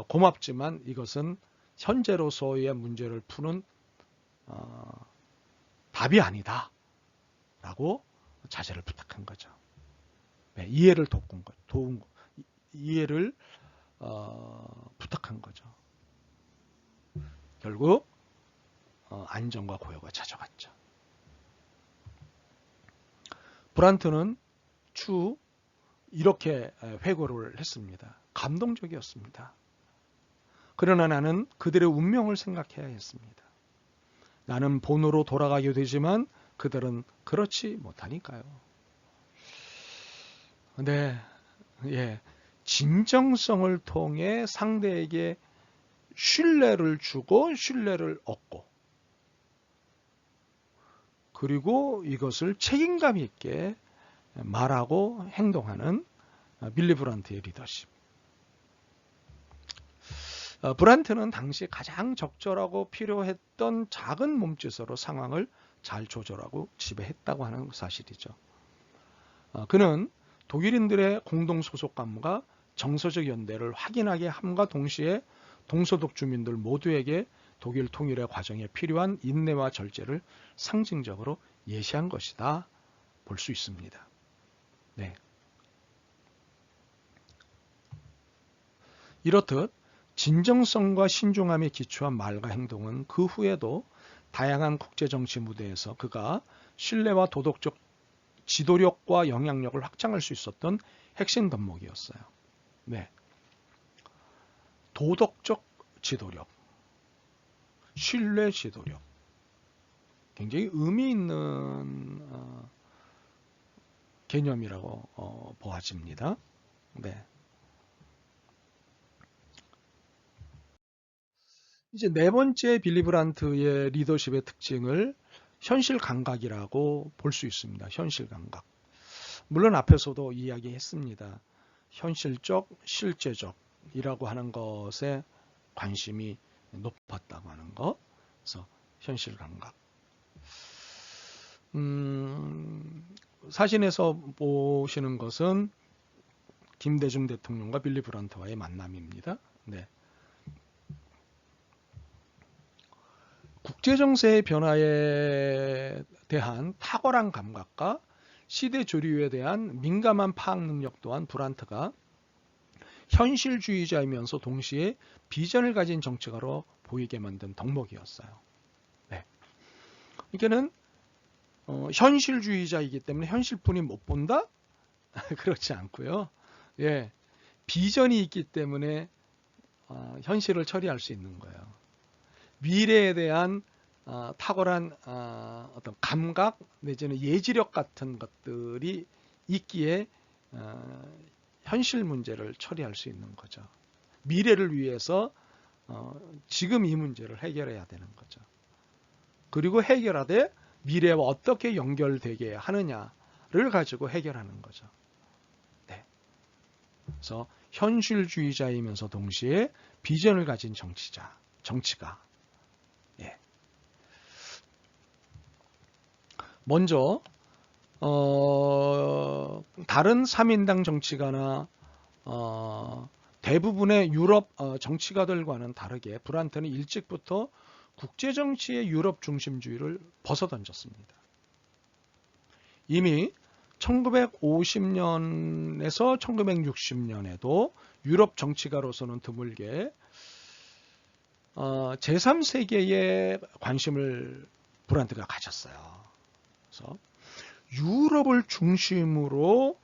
고맙지만 이것은 현재로서의 문제를 푸는 답이 아니다 라고 자제를 부탁한 거죠. 네, 이해를 이해를 부탁한 거죠. 결국 안정과 고요가 찾아왔죠. 브란트는 추후 이렇게 회고를 했습니다. 감동적이었습니다. 그러나 나는 그들의 운명을 생각해야 했습니다. 나는 본으로 돌아가게 되지만 그들은 그렇지 못하니까요. 네, 예, 진정성을 통해 상대에게 신뢰를 주고 신뢰를 얻고 그리고 이것을 책임감 있게 말하고 행동하는 빌리 브란트의 리더십. 브란트는 당시 가장 적절하고 필요했던 작은 몸짓으로 상황을 잘 조절하고 지배했다고 하는 사실이죠. 그는 독일인들의 공동 소속감과 정서적 연대를 확인하게 함과 동시에 동서독 주민들 모두에게 독일 통일의 과정에 필요한 인내와 절제를 상징적으로 예시한 것이다 볼 수 있습니다. 네. 이렇듯 진정성과 신중함에 기초한 말과 행동은 그 후에도 다양한 국제정치 무대에서 그가 신뢰와 도덕적 지도력과 영향력을 확장할 수 있었던 핵심 덕목이었어요. 네. 도덕적 지도력, 신뢰 지도력. 굉장히 의미 있는 개념이라고 보아집니다. 네. 이제 네 번째 빌리 브란트의 리더십의 특징을 현실 감각이라고 볼 수 있습니다. 현실 감각. 물론 앞에서도 이야기했습니다. 현실적, 실제적, 현실이라고 하는 것에 관심이 높았다고 하는 것. 그래서 현실 감각. 사진에서 보시는 것은 김대중 대통령과 빌리 브란트와의 만남입니다. 네. 국제정세의 변화에 대한 탁월한 감각과 시대 조류에 대한 민감한 파악 능력 또한 브란트가 현실주의자이면서 동시에 비전을 가진 정치가로 보이게 만든 덕목이었어요. 네. 이게는 현실주의자이기 때문에 현실뿐이 못 본다? 그렇지 않고요. 예, 비전이 있기 때문에 현실을 처리할 수 있는 거예요. 미래에 대한 탁월한 어떤 감각 내지는 예지력 같은 것들이 있기에 현실 문제를 처리할 수 있는 거죠. 미래를 위해서 지금 이 문제를 해결해야 되는 거죠. 그리고 해결하되 미래와 어떻게 연결되게 하느냐를 가지고 해결하는 거죠. 네. 그래서 현실주의자이면서 동시에 비전을 가진 정치가. 예. 먼저 다른 3인당 정치가나 대부분의 유럽 정치가들과는 다르게 브란트는 일찍부터 국제정치의 유럽 중심주의를 벗어던졌습니다. 이미 1950년에서 1960년에도 유럽 정치가로서는 드물게 제3세계에 관심을 브란트가 가졌어요. 그래서 유럽을 중심으로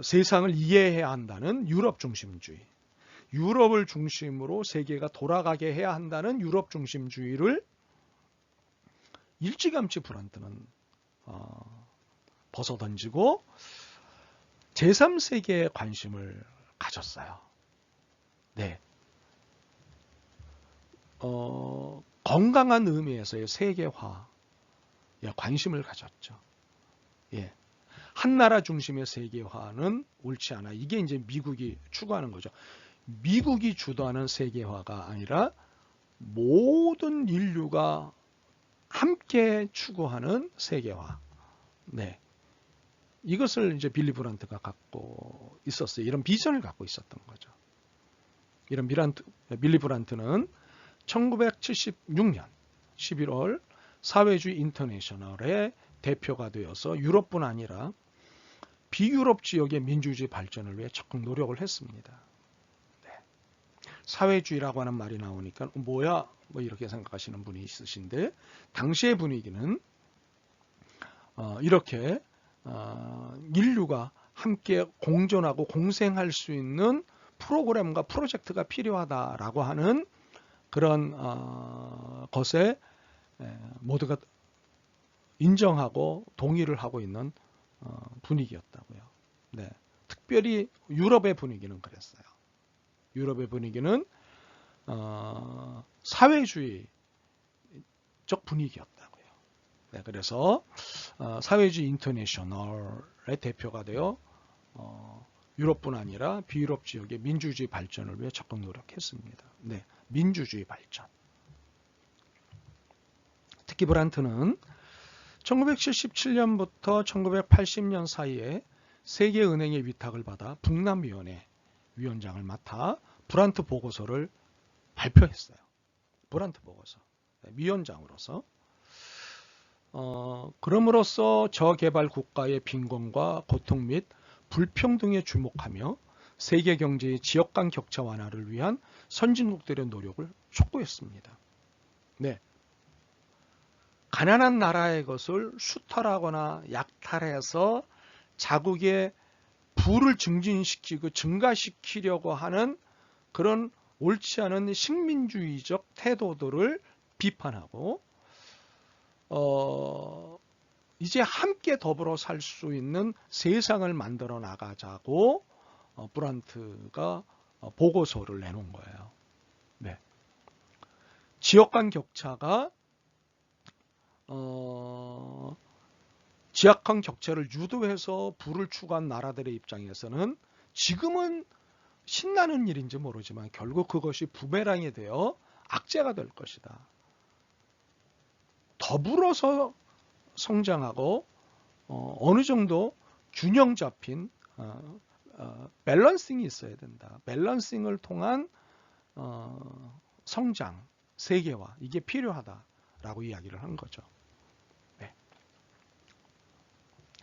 세상을 이해해야 한다는 유럽 중심주의, 유럽을 중심으로 세계가 돌아가게 해야 한다는 유럽 중심주의를 일찌감치 브란트는 벗어던지고 제3세계에 관심을 가졌어요. 네. 건강한 의미에서의 세계화에 관심을 가졌죠. 예. 한 나라 중심의 세계화는 옳지 않아. 이게 이제 미국이 추구하는 거죠. 미국이 주도하는 세계화가 아니라 모든 인류가 함께 추구하는 세계화. 네. 이것을 이제 빌리 브란트가 갖고 있었어요. 이런 비전을 갖고 있었던 거죠. 빌리 브란트는 1976년 11월 사회주의 인터내셔널의 대표가 되어서 유럽뿐 아니라 비유럽 지역의 민주주의 발전을 위해 적극 노력을 했습니다. 네. 사회주의라고 하는 말이 나오니까 뭐야? 뭐 이렇게 생각하시는 분이 있으신데 당시의 분위기는 이렇게 인류가 함께 공존하고 공생할 수 있는 프로그램과 프로젝트가 필요하다라고 하는 그런 것에 모두가 인정하고 동의를 하고 있는 분위기였다고요. 네. 특별히 유럽의 분위기는 그랬어요. 유럽의 분위기는 사회주의적 분위기였다고요. 네, 그래서 사회주의 인터내셔널의 대표가 되어 유럽뿐 아니라 비유럽 지역의 민주주의 발전을 위해 적극 노력했습니다. 네, 민주주의 발전. 특히 브란트는 1977년부터 1980년 사이에 세계은행의 위탁을 받아 북남위원회 위원장을 맡아 브란트 보고서를 발표했어요. 브란트 보고서. 위원장으로서. 그럼으로써 저개발 국가의 빈곤과 고통 및 불평등에 주목하며 세계 경제의 지역 간 격차 완화를 위한 선진국들의 노력을 촉구했습니다. 네. 가난한 나라의 것을 수탈하거나 약탈해서 자국의 부를 증진시키고 증가시키려고 하는 그런 옳지 않은 식민주의적 태도들을 비판하고 이제 함께 더불어 살 수 있는 세상을 만들어 나가자고 브란트가 보고서를 내놓은 거예요. 네. 지역 간 격차가 지역간 격차를 유도해서 부를 추구한 나라들의 입장에서는 지금은 신나는 일인지 모르지만 결국 그것이 부메랑이 되어 악재가 될 것이다. 더불어서 성장하고 어느 정도 균형 잡힌 밸런싱이 있어야 된다. 밸런싱을 통한 성장, 세계화 이게 필요하다라고 이야기를 한 거죠. 네.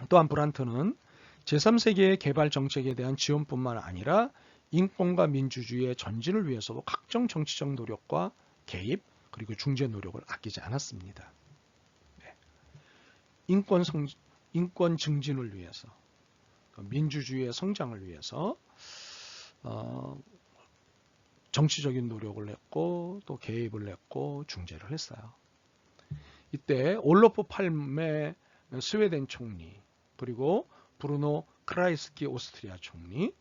또한 브란트는 제3세계의 개발 정책에 대한 지원뿐만 아니라 인권과 민주주의의 전진을 위해서도 각종 정치적 노력과 개입 그리고 중재 노력을 아끼지 않았습니다. 네. 인권 증진을 위해서 민주주의의 성장을 위해서 정치적인 노력을 했고 또 개입을 했고 중재를 했어요. 이때 올로프 팔메 스웨덴 총리 그리고 브루노 크라이스키 오스트리아 총리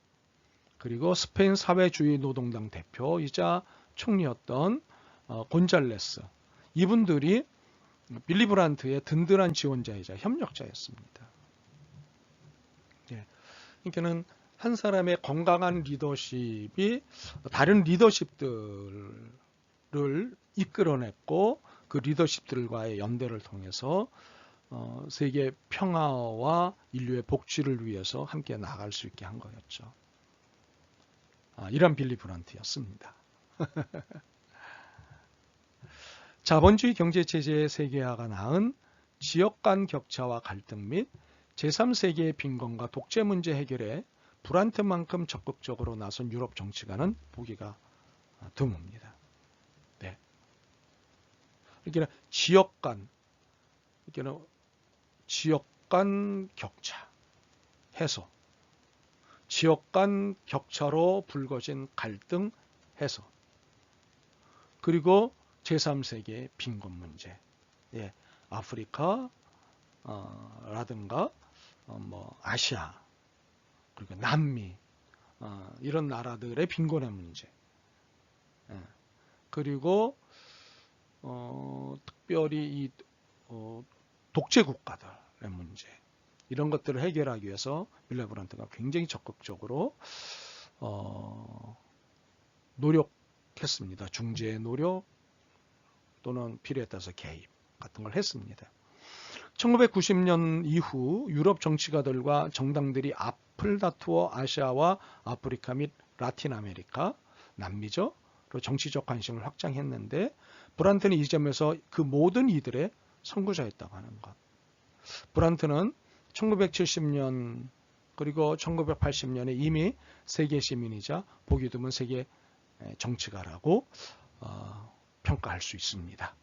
그리고 스페인 사회주의 노동당 대표이자 총리였던 곤잘레스 이분들이 빌리 브란트의 든든한 지원자이자 협력자였습니다. 예. 그러니까는 한 사람의 건강한 리더십이 다른 리더십들을 이끌어냈고 그 리더십들과의 연대를 통해서 세계 평화와 인류의 복지를 위해서 함께 나아갈 수 있게 한 거였죠. 이런 빌리 브란트였습니다. 자본주의 경제체제의 세계화가 낳은 지역 간 격차와 갈등 및 제3세계의 빈곤과 독재 문제 해결에 브란트만큼 적극적으로 나선 유럽 정치가는 보기가 드뭅니다. 네. 그러니까 지역 간 격차 해소, 지역 간 격차로 불거진 갈등 해소, 그리고 제3세계의 빈곤 문제, 예, 아프리카 라든가 아시아 그리고 남미 이런 나라들의 빈곤의 문제, 예, 그리고 특별히 이 독재 국가들의 문제 이런 것들을 해결하기 위해서 빌리 브란트가 굉장히 적극적으로 노력했습니다. 중재 노력 또는 필요에 따라서 개입 같은 걸 했습니다. 1990년 이후 유럽 정치가들과 정당들이 앞을 다투어 아시아와 아프리카 및 라틴 아메리카, 남미죠. 로 정치적 관심을 확장했는데 브란트는 이 점에서 그 모든 이들의 선구자였다고 하는 것. 브란트는 1970년 그리고 1980년에 이미 세계 시민이자 보기 드문 세계 정치가라고 평가할 수 있습니다.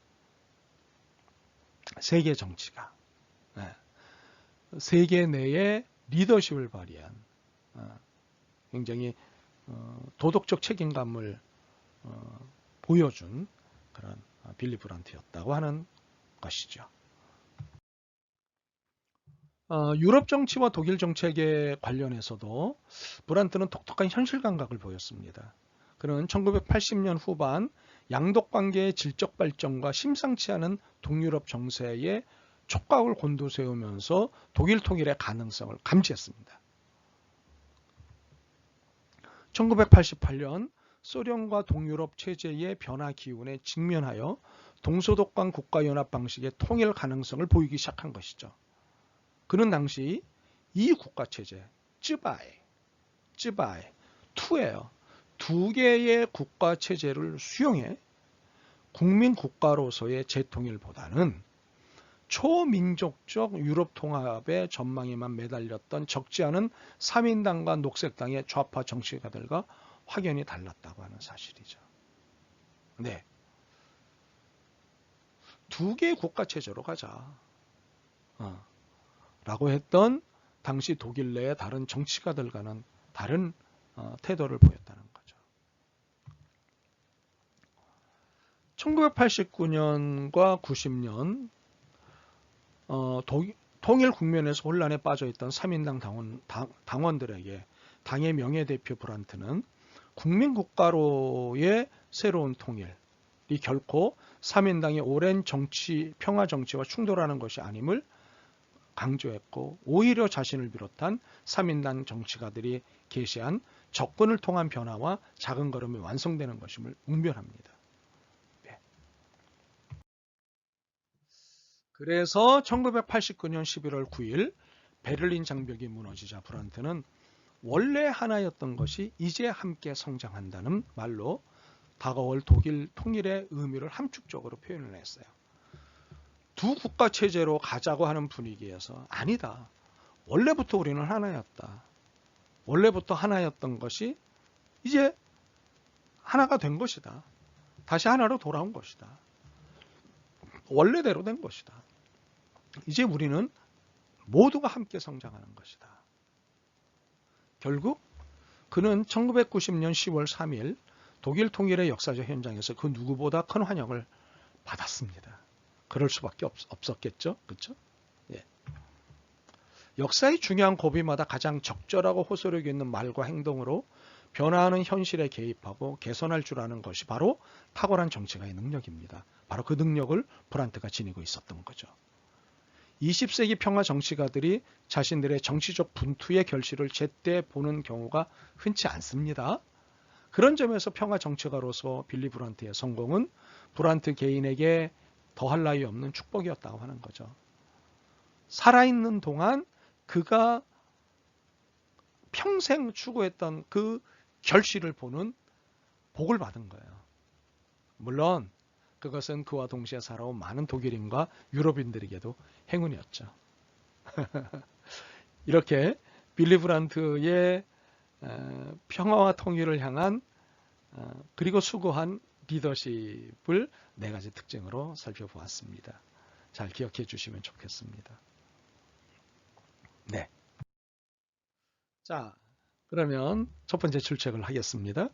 세계 정치가. 세계 내에 리더십을 발휘한 굉장히 도덕적 책임감을 보여준 그런 빌리 브란트였다고 하는 것이죠. 유럽 정치와 독일 정책에 관련해서도 브란트는 독특한 현실 감각을 보였습니다. 그는 1980년 후반 양독 관계의 질적 발전과 심상치 않은 동유럽 정세에 촉각을 곤두세우면서 독일 통일의 가능성을 감지했습니다. 1988년 소련과 동유럽 체제의 변화 기운에 직면하여 동서독관 국가연합 방식의 통일 가능성을 보이기 시작한 것이죠. 그는 당시 이 국가체제, 쯔바이2예요. 두 개의 국가체제를 수용해 국민국가로서의 재통일보다는 초민족적 유럽 통합의 전망에만 매달렸던 적지 않은 3인당과 녹색당의 좌파 정치가들과 확연히 달랐다고 하는 사실이죠. 네. 두 개의 국가체제로 가자. 라고 했던 당시 독일 내의 다른 정치가들과는 다른 태도를 보였다는 거죠. 1989년과 90년 통일 국면에서 혼란에 빠져있던 3인당 당원들에게 당의 명예대표 브란트는 국민국가로의 새로운 통일이 결코 3인당의 오랜 평화 정치와 충돌하는 것이 아님을 강조했고 오히려 자신을 비롯한 3인당 정치가들이 계시한 접근을 통한 변화와 작은 걸음이 완성되는 것임을 웅변합니다. 네. 그래서 1989년 11월 9일 베를린 장벽이 무너지자 브란트는 원래 하나였던 것이 이제 함께 성장한다는 말로 다가올 독일 통일의 의미를 함축적으로 표현을 했어요. 두 국가 체제로 가자고 하는 분위기에서 아니다. 원래부터 우리는 하나였다. 원래부터 하나였던 것이 이제 하나가 된 것이다. 다시 하나로 돌아온 것이다. 원래대로 된 것이다. 이제 우리는 모두가 함께 성장하는 것이다. 결국 그는 1990년 10월 3일 독일 통일의 역사적 현장에서 그 누구보다 큰 환영을 받았습니다. 그럴 수밖에 없었겠죠. 그렇죠? 예. 역사의 중요한 고비마다 가장 적절하고 호소력 있는 말과 행동으로 변화하는 현실에 개입하고 개선할 줄 아는 것이 바로 탁월한 정치가의 능력입니다. 바로 그 능력을 브란트가 지니고 있었던 거죠. 20세기 평화 정치가들이 자신들의 정치적 분투의 결실을 제때 보는 경우가 흔치 않습니다. 그런 점에서 평화 정치가로서 빌리 브란트의 성공은 브란트 개인에게 더할 나위 없는 축복이었다고 하는 거죠. 살아있는 동안 그가 평생 추구했던 그 결실을 보는 복을 받은 거예요. 물론 그것은 그와 동시에 살아온 많은 독일인과 유럽인들에게도 행운이었죠. 이렇게 빌리 브란트의 평화와 통일을 향한 그리고 수고한 리더십을 4가지 특징으로 살펴보았습니다. 잘 기억해 주시면 좋겠습니다. 네. 자, 그러면 첫 번째 출첵을 하겠습니다.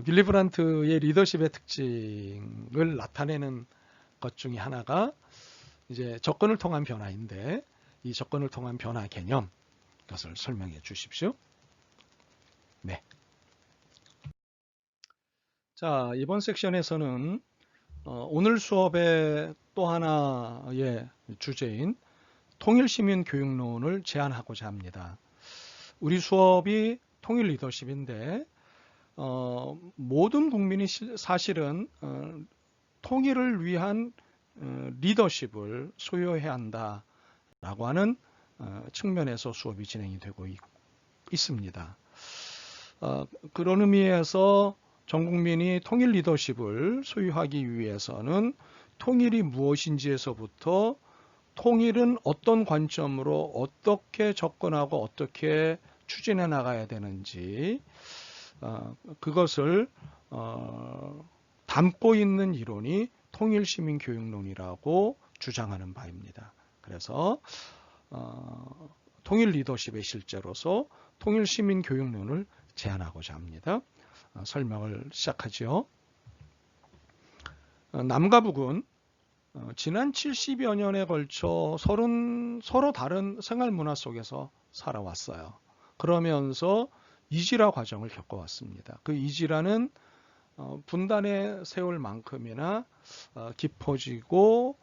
빌리 브란트의 리더십의 특징을 나타내는 것 중에 하나가 이제 접근을 통한 변화인데 이 접근을 통한 변화 개념 이것을 설명해 주십시오. 네. 자, 이번 섹션에서는 오늘 수업의 또 하나의 주제인 통일시민교육론을 제안하고자 합니다. 우리 수업이 통일 리더십인데 모든 국민이 사실은 통일을 위한 리더십을 소유해야 한다라고 하는 측면에서 수업이 진행이 되고 있습니다. 그런 의미에서 전 국민이 통일 리더십을 소유하기 위해서는 통일이 무엇인지에서부터 통일은 어떤 관점으로 어떻게 접근하고 어떻게 추진해 나가야 되는지 그것을 담고 있는 이론이 통일시민교육론이라고 주장하는 바입니다. 그래서 통일 리더십의 실제로서 통일시민교육론을 제안하고자 합니다. 설명을 시작하죠. 남과 북은 지난 70여 년에 걸쳐 서로 다른 생활 문화 속에서 살아왔어요. 그러면서 이지라 과정을 겪어왔습니다. 그 이지라는 분단의 세월만큼이나 깊어지고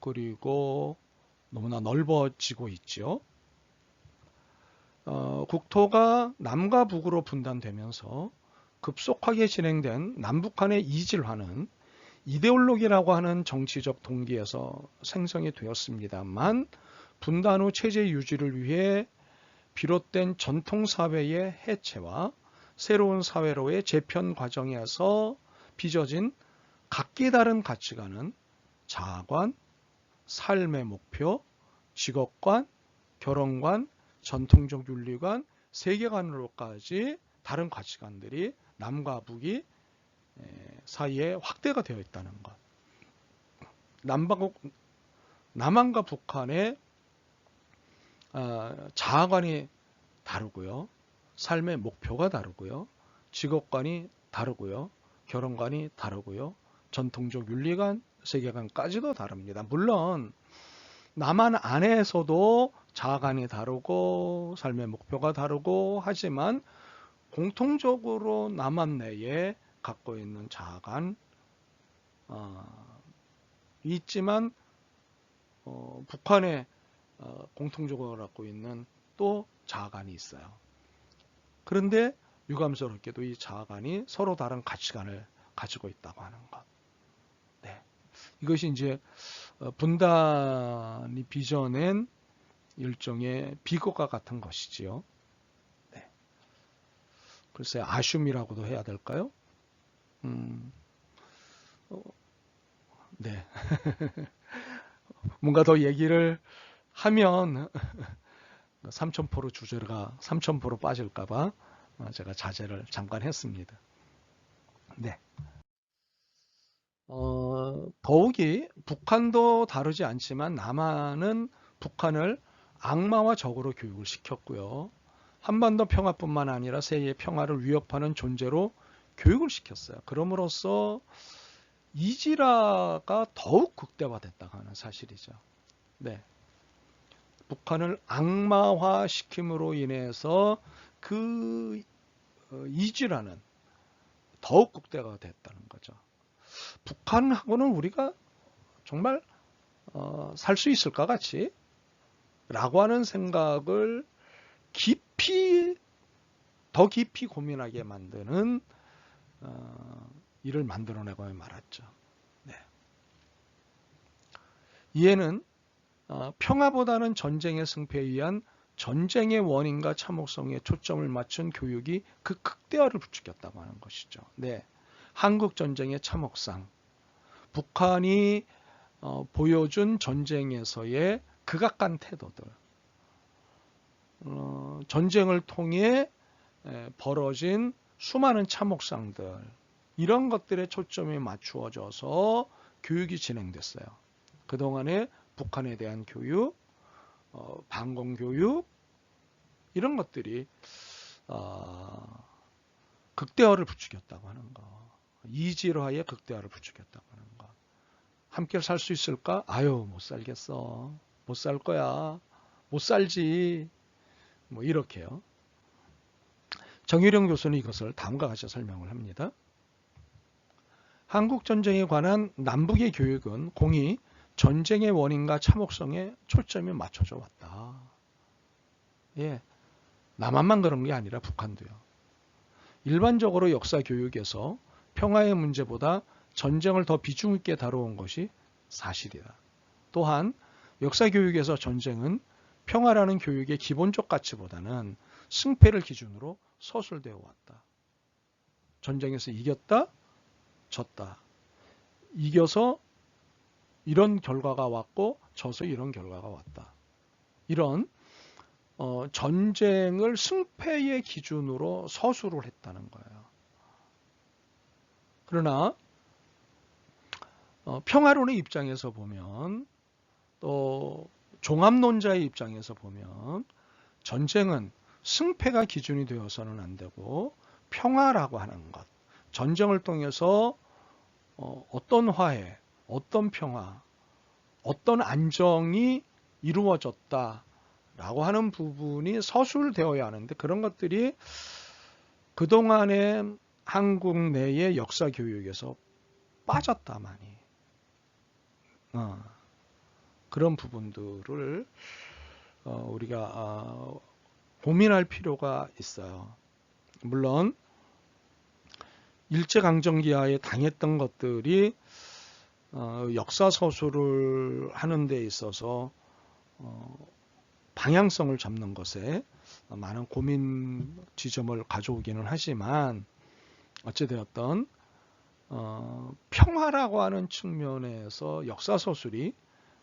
그리고 너무나 넓어지고 있죠. 국토가 남과 북으로 분단되면서 급속하게 진행된 남북한의 이질화는 이데올로기라고 하는 정치적 동기에서 생성이 되었습니다만 분단 후 체제 유지를 위해 비롯된 전통사회의 해체와 새로운 사회로의 재편 과정에서 빚어진 각기 다른 가치관은 자아관, 삶의 목표, 직업관, 결혼관, 전통적 윤리관, 세계관으로까지 다른 가치관들이 남과 북이 사이에 확대가 되어 있다는 것. 남한과 북한의 자아관이 다르고요. 삶의 목표가 다르고요. 직업관이 다르고요. 결혼관이 다르고요. 전통적 윤리관, 세계관까지도 다릅니다. 물론 남한 안에서도 자아관이 다르고 삶의 목표가 다르고 하지만 공통적으로 남한 내에 갖고 있는 자아관 있지만 북한의 공통적으로 갖고 있는 또 자아관이 있어요. 그런데 유감스럽게도 이 자아관이 서로 다른 가치관을 가지고 있다고 하는 것. 네. 이것이 이제 분단이 빚어낸 일종의 비극과 같은 것이지요. 네. 글쎄 아쉬움이라고도 해야 될까요? 네. 뭔가 더 얘기를 하면 삼천포로 주제가 삼천포로 빠질까봐 제가 자제를 잠깐 했습니다. 네. 더욱이 북한도 다르지 않지만 남한은 북한을 악마와 적으로 교육을 시켰고요. 한반도 평화뿐만 아니라 세계 평화를 위협하는 존재로 교육을 시켰어요. 그럼으로써 이지라가 더욱 극대화됐다고 하는 사실이죠. 네. 북한을 악마화 시킴으로 인해서 그 이지라는 더욱 극대화가 됐다는 거죠. 북한하고는 우리가 정말 살 수 있을까 같이? 라고 하는 생각을 더 깊이 고민하게 만드는 일을 만들어내고 말았죠. 네. 이에는 평화보다는 전쟁의 승패에 의한 전쟁의 원인과 참혹성에 초점을 맞춘 교육이 그 극대화를 부추겼다고 하는 것이죠. 네. 한국 전쟁의 참혹상, 북한이 보여준 전쟁에서의 극악한 태도들, 전쟁을 통해 벌어진 수많은 참혹상들, 이런 것들에 초점이 맞추어져서 교육이 진행됐어요. 그동안에 북한에 대한 교육, 반공교육, 이런 것들이 극대화를 부추겼다고 하는 거. 이지로하에 극대화를 부추겼다고 하는 거. 함께 살 수 있을까? 아유, 못 살겠어. 못 살 거야. 못 살지. 뭐 이렇게요. 정유령 교수는 이것을 다음과 같이 설명을 합니다. 한국 전쟁에 관한 남북의 교육은 공히 전쟁의 원인과 참혹성에 초점이 맞춰져 왔다. 예, 남한만 그런 게 아니라 북한도요. 일반적으로 역사 교육에서 평화의 문제보다 전쟁을 더 비중 있게 다뤄온 것이 사실이다. 또한 역사 교육에서 전쟁은 평화라는 교육의 기본적 가치보다는 승패를 기준으로 서술되어 왔다. 전쟁에서 이겼다, 졌다. 이겨서 이런 결과가 왔고 져서 이런 결과가 왔다. 이런 전쟁을 승패의 기준으로 서술을 했다는 거예요. 그러나 평화론의 입장에서 보면 또 종합론자의 입장에서 보면 전쟁은 승패가 기준이 되어서는 안 되고 평화라고 하는 것, 전쟁을 통해서 어떤 화해, 어떤 평화, 어떤 안정이 이루어졌다라고 하는 부분이 서술되어야 하는데 그런 것들이 그동안의 한국 내의 역사 교육에서 빠졌다 많이. 그런 부분들을 우리가 고민할 필요가 있어요. 물론 일제강점기하에 당했던 것들이 역사 서술을 하는 데 있어서 방향성을 잡는 것에 많은 고민 지점을 가져오기는 하지만 어찌되었던 평화라고 하는 측면에서 역사 서술이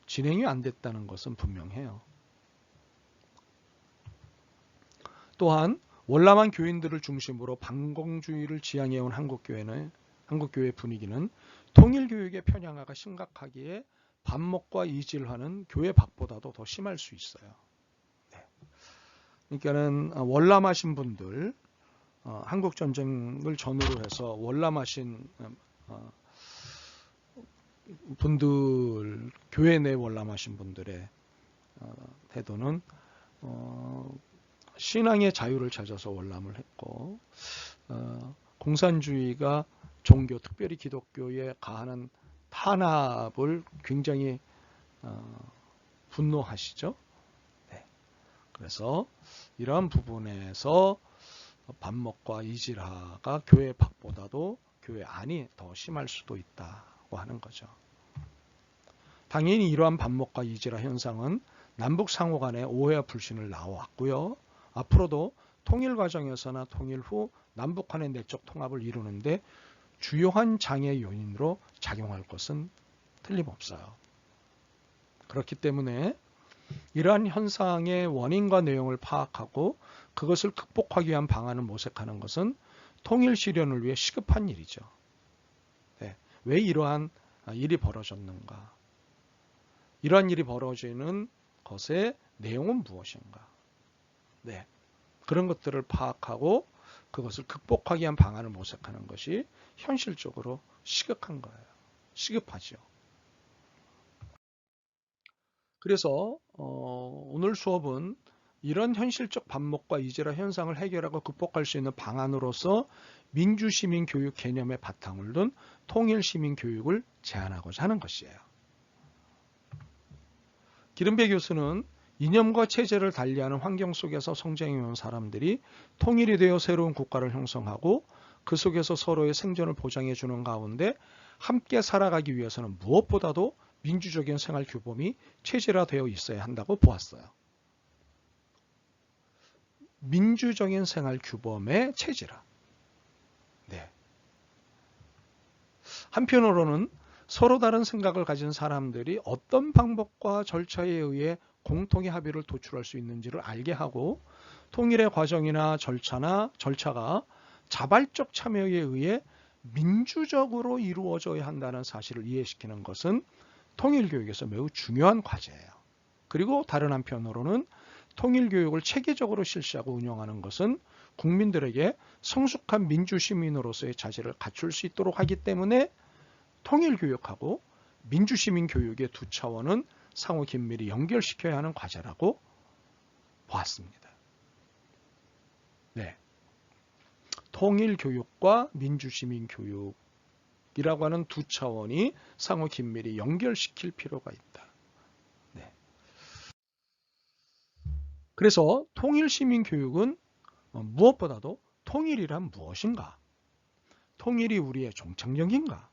진행이 안 됐다는 것은 분명해요. 또한 월남한 교인들을 중심으로 반공주의를 지향해온 한국교회 분위기는 통일교육의 편향화가 심각하기에 반목과 이질화는 교회 밖보다도 더 심할 수 있어요. 네. 그러니까는 월남하신 분들, 한국전쟁을 전후로 해서 월남하신 분들, 교회 내 월남하신 분들의 태도는 신앙의 자유를 찾아서 월남을 했고 공산주의가 종교, 특별히 기독교에 가하는 탄압을 굉장히 분노하시죠. 그래서 이러한 부분에서 반목과 이질화가 교회 밖보다도 교회 안이 더 심할 수도 있다고 하는 거죠. 당연히 이러한 반목과 이질화 현상은 남북 상호 간의 오해와 불신을 낳아왔고요. 앞으로도 통일 과정에서나 통일 후 남북 간의 내적 통합을 이루는데 주요한 장애 요인으로 작용할 것은 틀림없어요. 그렇기 때문에 이러한 현상의 원인과 내용을 파악하고 그것을 극복하기 위한 방안을 모색하는 것은 통일 실현을 위해 시급한 일이죠. 네. 왜 이러한 일이 벌어졌는가? 이러한 일이 벌어지는 것의 내용은 무엇인가? 네. 그런 것들을 파악하고 그것을 극복하기 위한 방안을 모색하는 것이 현실적으로 시급한 거예요. 시급하죠. 그래서 오늘 수업은 이런 현실적 반목과 이질화 현상을 해결하고 극복할 수 있는 방안으로서 민주시민교육 개념의 바탕을 둔 통일시민교육을 제안하고자 하는 것이에요. 기른배 교수는 이념과 체제를 달리하는 환경 속에서 성장해온 사람들이 통일이 되어 새로운 국가를 형성하고 그 속에서 서로의 생존을 보장해주는 가운데 함께 살아가기 위해서는 무엇보다도 민주적인 생활 규범이 체질화되어 있어야 한다고 보았어요. 민주적인 생활 규범의 체질화. 네. 한편으로는 서로 다른 생각을 가진 사람들이 어떤 방법과 절차에 의해 공통의 합의를 도출할 수 있는지를 알게 하고 통일의 과정이나 절차가 자발적 참여에 의해 민주적으로 이루어져야 한다는 사실을 이해시키는 것은 통일교육에서 매우 중요한 과제예요. 그리고 다른 한편으로는 통일교육을 체계적으로 실시하고 운영하는 것은 국민들에게 성숙한 민주시민으로서의 자질을 갖출 수 있도록 하기 때문에 통일교육하고 민주시민교육의 두 차원은 상호 긴밀히 연결시켜야 하는 과제라고 보았습니다. 네. 통일교육과 민주시민교육이라고 하는 두 차원이 상호 긴밀히 연결시킬 필요가 있다. 네. 그래서 통일시민교육은 무엇보다도 통일이란 무엇인가? 통일이 우리의 종착역인가?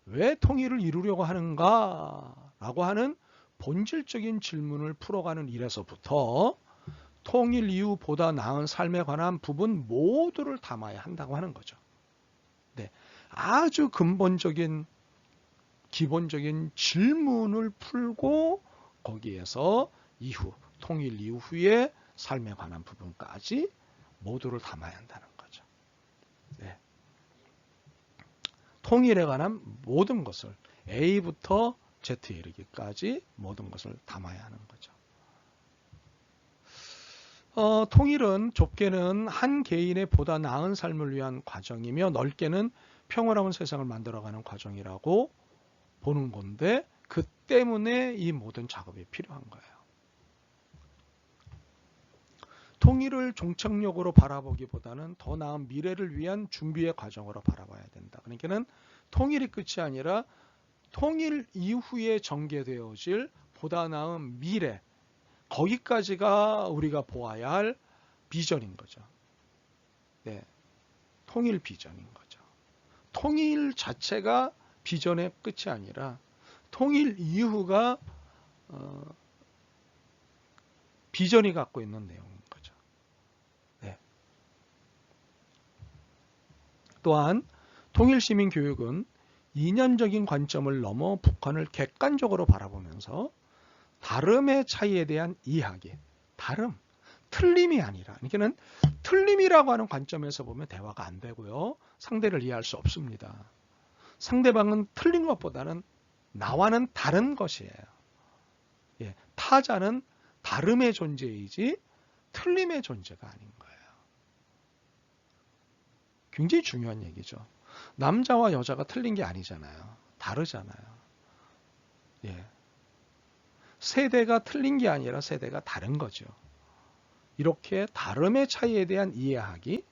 왜 통일을 이루려고 하는가? 라고 하는 본질적인 질문을 풀어가는 일에서부터 통일 이후 보다 나은 삶에 관한 부분 모두를 담아야 한다고 하는 거죠. 네, 아주 근본적인 기본적인 질문을 풀고 거기에서 통일 이후의 삶에 관한 부분까지 모두를 담아야 한다는 거죠. 네. 통일에 관한 모든 것을 A부터 Z에 이르기까지 모든 것을 담아야 하는 거죠. 통일은 좁게는 한 개인의 보다 나은 삶을 위한 과정이며 넓게는 평화로운 세상을 만들어가는 과정이라고 보는 건데 그 때문에 이 모든 작업이 필요한 거예요. 통일을 종착역으로 바라보기보다는 더 나은 미래를 위한 준비의 과정으로 바라봐야 된다. 그러니까는 통일이 끝이 아니라 통일 이후에 전개되어질 보다 나은 미래, 거기까지가 우리가 보아야 할 비전인 거죠. 네, 통일 비전인 거죠. 통일 자체가 비전의 끝이 아니라 통일 이후가 비전이 갖고 있는 내용인 거죠. 네. 또한 통일시민교육은 이념적인 관점을 넘어 북한을 객관적으로 바라보면서 다름의 차이에 대한 이해하기, 틀림이 아니라, 그러니까는 틀림이라고 하는 관점에서 보면 대화가 안 되고요. 상대를 이해할 수 없습니다. 상대방은 틀린 것보다는 나와는 다른 것이에요. 예, 타자는 다름의 존재이지 틀림의 존재가 아닌 거예요. 굉장히 중요한 얘기죠. 남자와 여자가 틀린 게 아니잖아요. 다르잖아요. 예. 세대가 틀린 게 아니라 세대가 다른 거죠. 이렇게 다름의 차이에 대한 이해하기,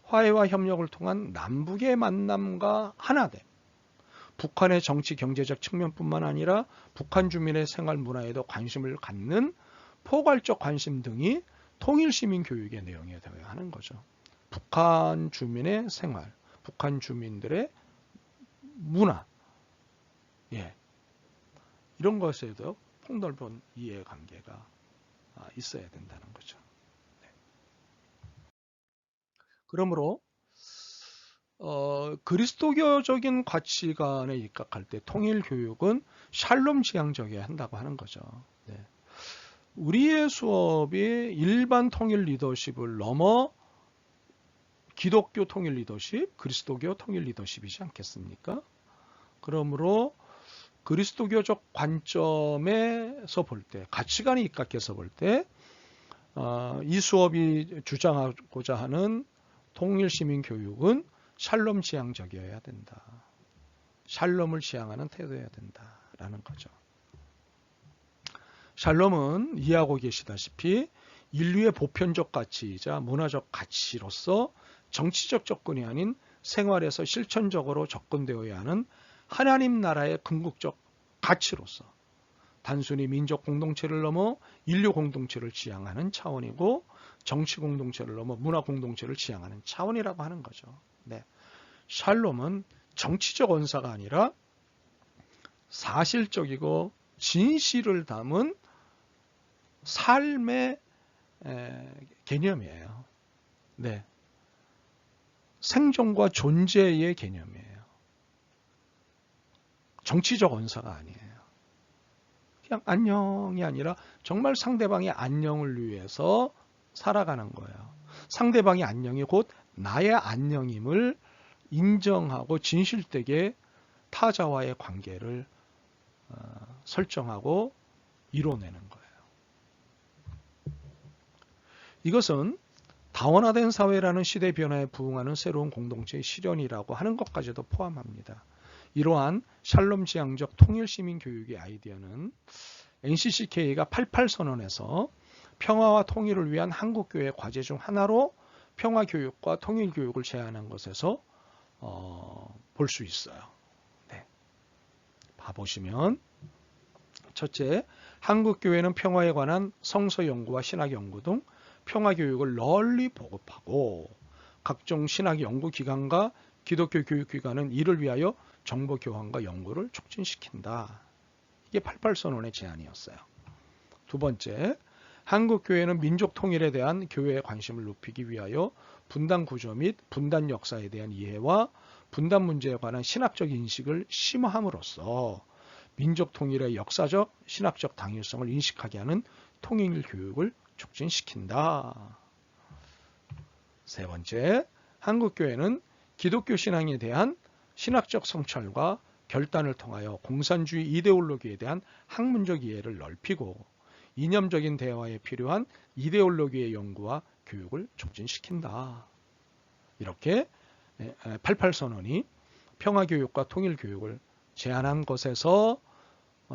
화해와 협력을 통한 남북의 만남과 하나됨, 북한의 정치 경제적 측면뿐만 아니라 북한 주민의 생활 문화에도 관심을 갖는 포괄적 관심 등이 통일 시민 교육의 내용이 되어야 하는 거죠. 북한 주민의 생활, 북한 주민들의 문화, 예, 이런 것에도 폭넓은 이해관계가 있어야 된다는 거죠. 네. 그러므로 그리스도교적인 가치관에 입각할 때 통일 교육은 샬롬 지향적이어야 한다고 하는 거죠. 네. 우리의 수업이 일반 통일 리더십을 넘어 기독교 통일 리더십, 그리스도교 통일 리더십이지 않겠습니까? 그러므로 그리스도교적 관점에서 볼 때, 가치관에 입각해서 볼 때, 이 수업이 주장하고자 하는 통일 시민 교육은 샬롬 지향적이어야 된다. 샬롬을 지향하는 태도여야 된다라는 거죠. 샬롬은 이해하고 계시다시피 인류의 보편적 가치이자 문화적 가치로서 정치적 접근이 아닌 생활에서 실천적으로 접근되어야 하는 하나님 나라의 궁극적 가치로서 단순히 민족 공동체를 넘어 인류 공동체를 지향하는 차원이고 정치 공동체를 넘어 문화 공동체를 지향하는 차원이라고 하는 거죠. 네. 샬롬은 정치적 언사가 아니라 사실적이고 진실을 담은 삶의 개념이에요. 네. 생존과 존재의 개념이에요. 정치적 언사가 아니에요. 그냥 안녕이 아니라 정말 상대방의 안녕을 위해서 살아가는 거예요. 상대방의 안녕이 곧 나의 안녕임을 인정하고 진실되게 타자와의 관계를 설정하고 이뤄내는 거예요. 이것은 다원화된 사회라는 시대 변화에 부응하는 새로운 공동체의 실현이라고 하는 것까지도 포함합니다. 이러한 샬롬 지향적 통일 시민 교육의 아이디어는 NCCK가 88선언에서 평화와 통일을 위한 한국교회 과제 중 하나로 평화교육과 통일교육을 제안한 것에서 볼 수 있어요. 네. 봐보시면 첫째, 한국교회는 평화에 관한 성서 연구와 신학 연구 등 평화교육을 널리 보급하고 각종 신학 연구기관과 기독교 교육기관은 이를 위하여 정보 교환과 연구를 촉진시킨다. 이게 88선언의 제안이었어요. 두 번째, 한국교회는 민족 통일에 대한 교회의 관심을 높이기 위하여 분단 구조 및 분단 역사에 대한 이해와 분단 문제에 관한 신학적 인식을 심화함으로써 민족 통일의 역사적, 신학적 당위성을 인식하게 하는 통일 교육을 촉진시킨다. 세 번째, 한국교회는 기독교 신앙에 대한 신학적 성찰과 결단을 통하여 공산주의 이데올로기에 대한 학문적 이해를 넓히고 이념적인 대화에 필요한 이데올로기의 연구와 교육을 촉진시킨다. 이렇게 88선언이 평화교육과 통일교육을 제안한 것에서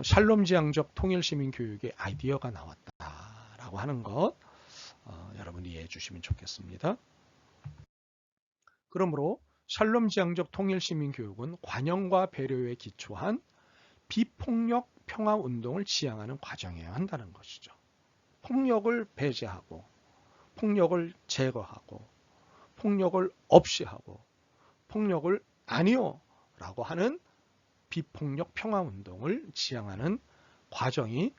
샬롬 지향적 통일시민교육의 아이디어가 나왔다라고 하는 것 여러분이 이해해 주시면 좋겠습니다. 그러므로 샬롬 지향적 통일시민교육은 관용과 배려에 기초한 비폭력 평화운동을 지향하는 과정이어야 한다는 것이죠. 폭력을 배제하고 폭력을 제거하고 폭력을 없이 하고 폭력을 아니요 라고 하는 비폭력 평화운동을 지향하는 과정이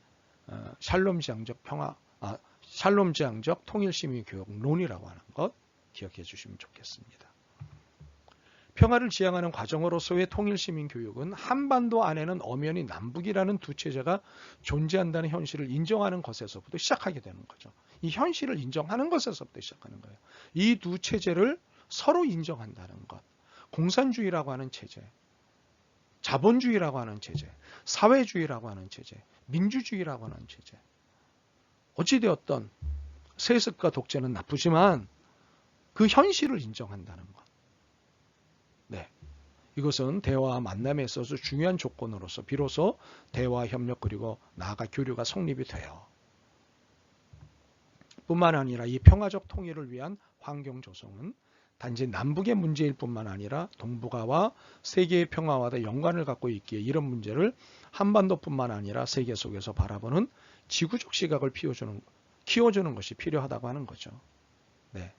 샬롬 지향적 샬롬 지향적 통일시민교육론이라고 하는 것 기억해 주시면 좋겠습니다. 평화를 지향하는 과정으로서의 통일시민교육은 한반도 안에는 엄연히 남북이라는 두 체제가 존재한다는 현실을 인정하는 것에서부터 시작하게 되는 거죠. 이 현실을 인정하는 것에서부터 시작하는 거예요. 이 두 체제를 서로 인정한다는 것. 공산주의라고 하는 체제, 자본주의라고 하는 체제, 사회주의라고 하는 체제, 민주주의라고 하는 체제. 어찌되었던 세습과 독재는 나쁘지만 그 현실을 인정한다는 것. 네, 이것은 대화와 만남에 있어서 중요한 조건으로서 비로소 대화, 협력 그리고 나아가 교류가 성립이 돼요. 뿐만 아니라 이 평화적 통일을 위한 환경 조성은 단지 남북의 문제일 뿐만 아니라 동북아와 세계의 평화와도 연관을 갖고 있기에 이런 문제를 한반도뿐만 아니라 세계 속에서 바라보는 지구적 시각을 키워주는 것이 필요하다고 하는 거죠. 네.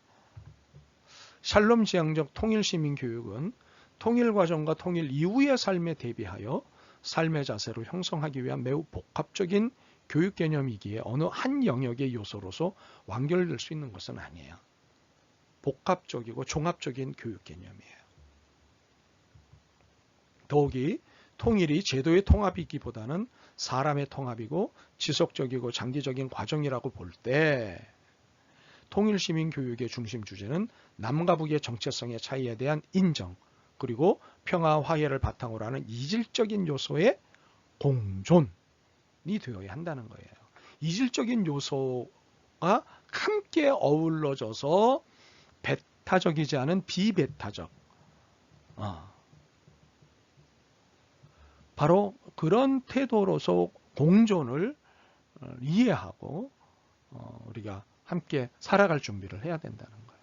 샬롬 지향적 통일 시민 교육은 통일 과정과 통일 이후의 삶에 대비하여 삶의 자세를 형성하기 위한 매우 복합적인 교육 개념이기에 어느 한 영역의 요소로서 완결될 수 있는 것은 아니에요. 복합적이고 종합적인 교육 개념이에요. 더욱이 통일이 제도의 통합이기보다는 사람의 통합이고 지속적이고 장기적인 과정이라고 볼 때 통일시민교육의 중심 주제는 남과 북의 정체성의 차이에 대한 인정, 그리고 평화 화해를 바탕으로 하는 이질적인 요소의 공존이 되어야 한다는 거예요. 이질적인 요소가 함께 어우러져서 배타적이지 않은 비배타적, 바로 그런 태도로서 공존을 이해하고 우리가 함께 살아갈 준비를 해야 된다는 거예요.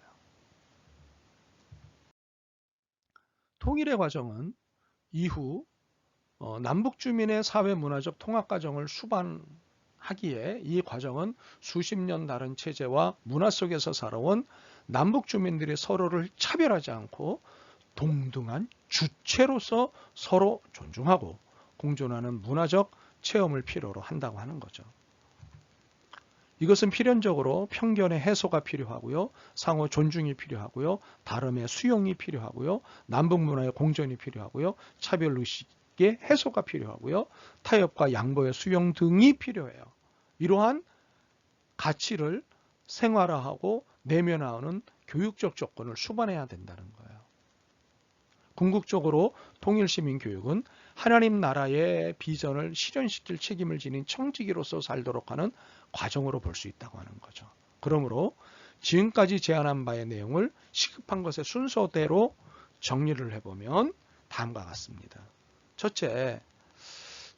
통일의 과정은 이후 남북 주민의 사회 문화적 통합 과정을 수반하기에 이 과정은 수십 년 다른 체제와 문화 속에서 살아온 남북 주민들이 서로를 차별하지 않고 동등한 주체로서 서로 존중하고 공존하는 문화적 체험을 필요로 한다고 하는 거죠. 이것은 필연적으로 편견의 해소가 필요하고요. 상호 존중이 필요하고요. 다름의 수용이 필요하고요. 남북 문화의 공존이 필요하고요. 차별의식의 해소가 필요하고요. 타협과 양보의 수용 등이 필요해요. 이러한 가치를 생활화하고 내면화하는 교육적 조건을 수반해야 된다는 거예요. 궁극적으로 통일시민교육은 하나님 나라의 비전을 실현시킬 책임을 지닌 청지기로서 살도록 하는 과정으로 볼 수 있다고 하는 거죠. 그러므로 지금까지 제안한 바의 내용을 시급한 것의 순서대로 정리를 해보면 다음과 같습니다. 첫째,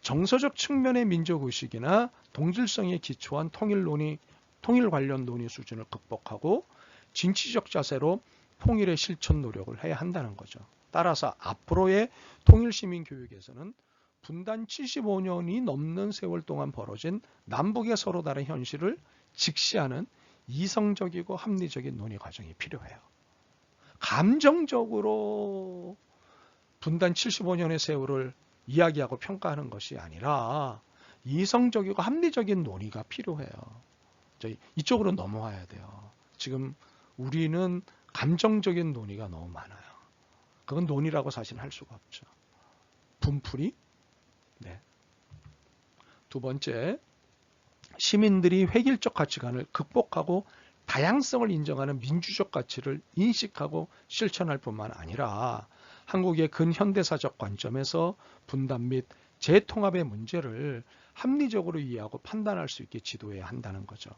정서적 측면의 민족의식이나 동질성에 기초한 통일 관련 논의 수준을 극복하고 진취적 자세로 통일의 실천 노력을 해야 한다는 거죠. 따라서 앞으로의 통일시민교육에서는 분단 75년이 넘는 세월 동안 벌어진 남북의 서로 다른 현실을 직시하는 이성적이고 합리적인 논의 과정이 필요해요. 감정적으로 분단 75년의 세월을 이야기하고 평가하는 것이 아니라 이성적이고 합리적인 논의가 필요해요. 이쪽으로 넘어와야 돼요. 지금 우리는 감정적인 논의가 너무 많아요. 그건 논의라고 사실 할 수가 없죠. 분풀이. 네. 두 번째, 시민들이 획일적 가치관을 극복하고 다양성을 인정하는 민주적 가치를 인식하고 실천할 뿐만 아니라 한국의 근현대사적 관점에서 분단 및 재통합의 문제를 합리적으로 이해하고 판단할 수 있게 지도해야 한다는 거죠.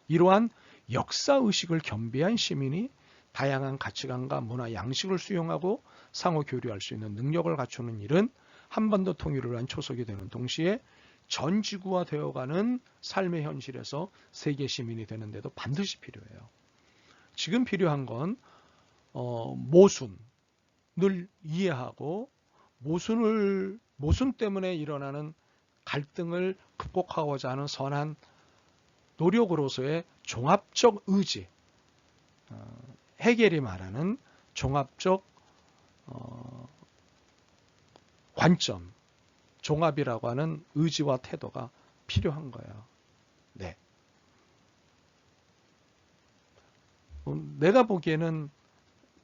이러한 역사의식을 겸비한 시민이 다양한 가치관과 문화 양식을 수용하고 상호 교류할 수 있는 능력을 갖추는 일은 한반도 통일을 위한 초석이 되는 동시에 전 지구화 되어가는 삶의 현실에서 세계 시민이 되는데도 반드시 필요해요. 지금 필요한 건 모순을 이해하고 모순 때문에 일어나는 갈등을 극복하고자 하는 선한 노력으로서의 종합적 의지, 해겔이 말하는 종합적 관점, 종합이라고 하는 의지와 태도가 필요한 거예요. 네. 내가 보기에는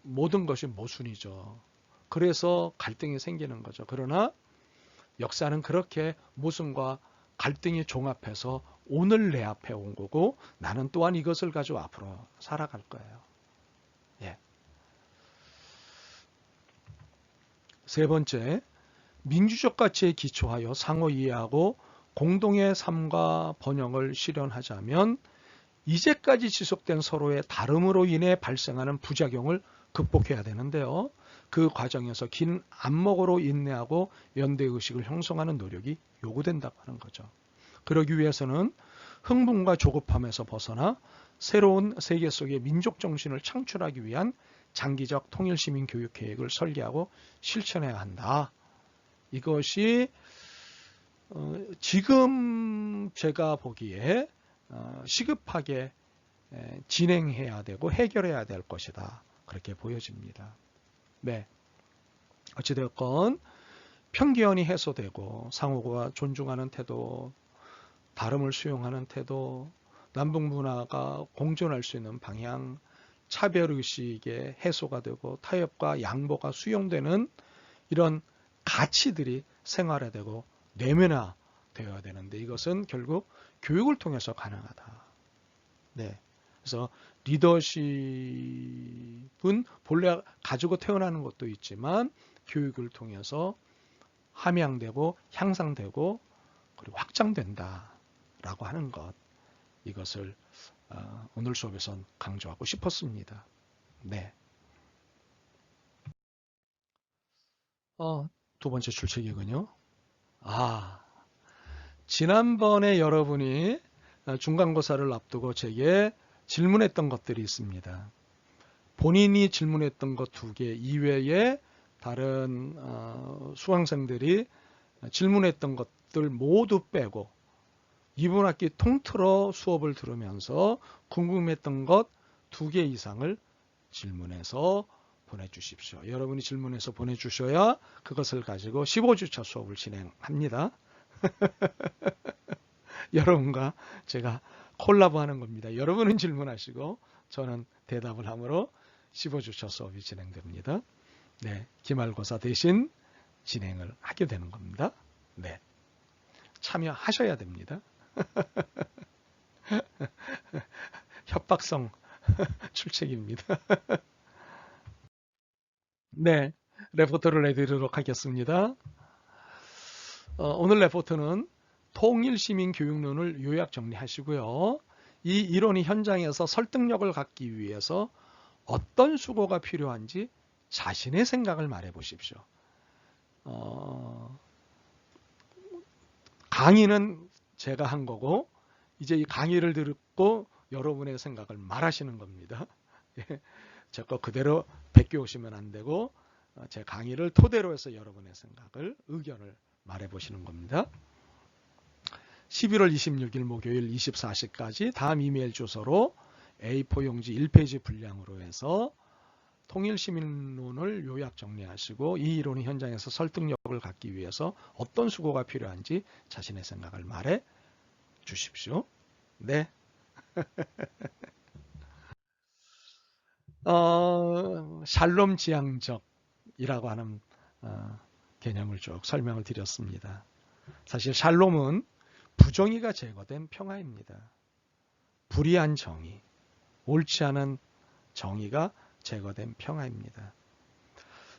모든 것이 모순이죠. 그래서 갈등이 생기는 거죠. 그러나 역사는 그렇게 모순과 갈등이 종합해서 오늘 내 앞에 온 거고 나는 또한 이것을 가지고 앞으로 살아갈 거예요. 예. 세 번째, 민주적 가치에 기초하여 상호 이해하고 공동의 삶과 번영을 실현하자면 이제까지 지속된 서로의 다름으로 인해 발생하는 부작용을 극복해야 되는데요. 그 과정에서 긴 안목으로 인내하고 연대의식을 형성하는 노력이 요구된다고 하는 거죠. 그러기 위해서는 흥분과 조급함에서 벗어나 새로운 세계 속의 민족 정신을 창출하기 위한 장기적 통일시민 교육 계획을 설계하고 실천해야 한다. 이것이 지금 제가 보기에 시급하게 진행해야 되고 해결해야 될 것이다. 그렇게 보여집니다. 네. 어찌되었건 편견이 해소되고 상호가 존중하는 태도, 다름을 수용하는 태도, 남북 문화가 공존할 수 있는 방향, 차별의식의 해소가 되고 타협과 양보가 수용되는 이런 가치들이 생활화되고 내면화되어야 되는데 이것은 결국 교육을 통해서 가능하다. 네. 그래서 리더십은 본래 가지고 태어나는 것도 있지만 교육을 통해서 함양되고 향상되고 그리고 확장된다라고 하는 것, 이것을 오늘 수업에선 강조하고 싶었습니다. 네. 두 번째 출첵이군요. 지난번에 여러분이 중간고사를 앞두고 제게 질문했던 것들이 있습니다. 본인이 질문했던 것 2개 이외에 다른 수강생들이 질문했던 것들 모두 빼고 이번 학기 통틀어 수업을 들으면서 궁금했던 것 2개 이상을 질문해서 보내주십시오. 여러분이 질문해서 보내주셔야 그것을 가지고 15주차 수업을 진행합니다. 여러분과 제가 콜라보하는 겁니다. 여러분은 질문하시고 저는 대답을 함으로 15주차 수업이 진행됩니다. 네, 기말고사 대신 진행을 하게 되는 겁니다. 네, 참여하셔야 됩니다. 협박성 출첵입니다. 네, 레포트를 내드리도록 하겠습니다. 오늘 레포트는 통일시민교육론을 요약 정리하시고요. 이 이론이 현장에서 설득력을 갖기 위해서 어떤 수고가 필요한지 자신의 생각을 말해 보십시오. 강의는 제가 한 거고 이제 이 강의를 듣고 여러분의 생각을 말하시는 겁니다. 제 거 그대로 베껴 오시면 안 되고 제 강의를 토대로 해서 여러분의 생각을, 의견을 말해 보시는 겁니다. 11월 26일 목요일 24시까지 다음 이메일 주소로 A4 용지 1페이지 분량으로 해서 통일시민론을 요약 정리하시고 이 이론이 현장에서 설득력을 갖기 위해서 어떤 수고가 필요한지 자신의 생각을 말해 주십시오. 네. 샬롬 지향적이라고 하는 개념을 쭉 설명을 드렸습니다. 사실 샬롬은 부정의가 제거된 평화입니다. 불의한 정의, 옳지 않은 정의가 제거된 평화입니다.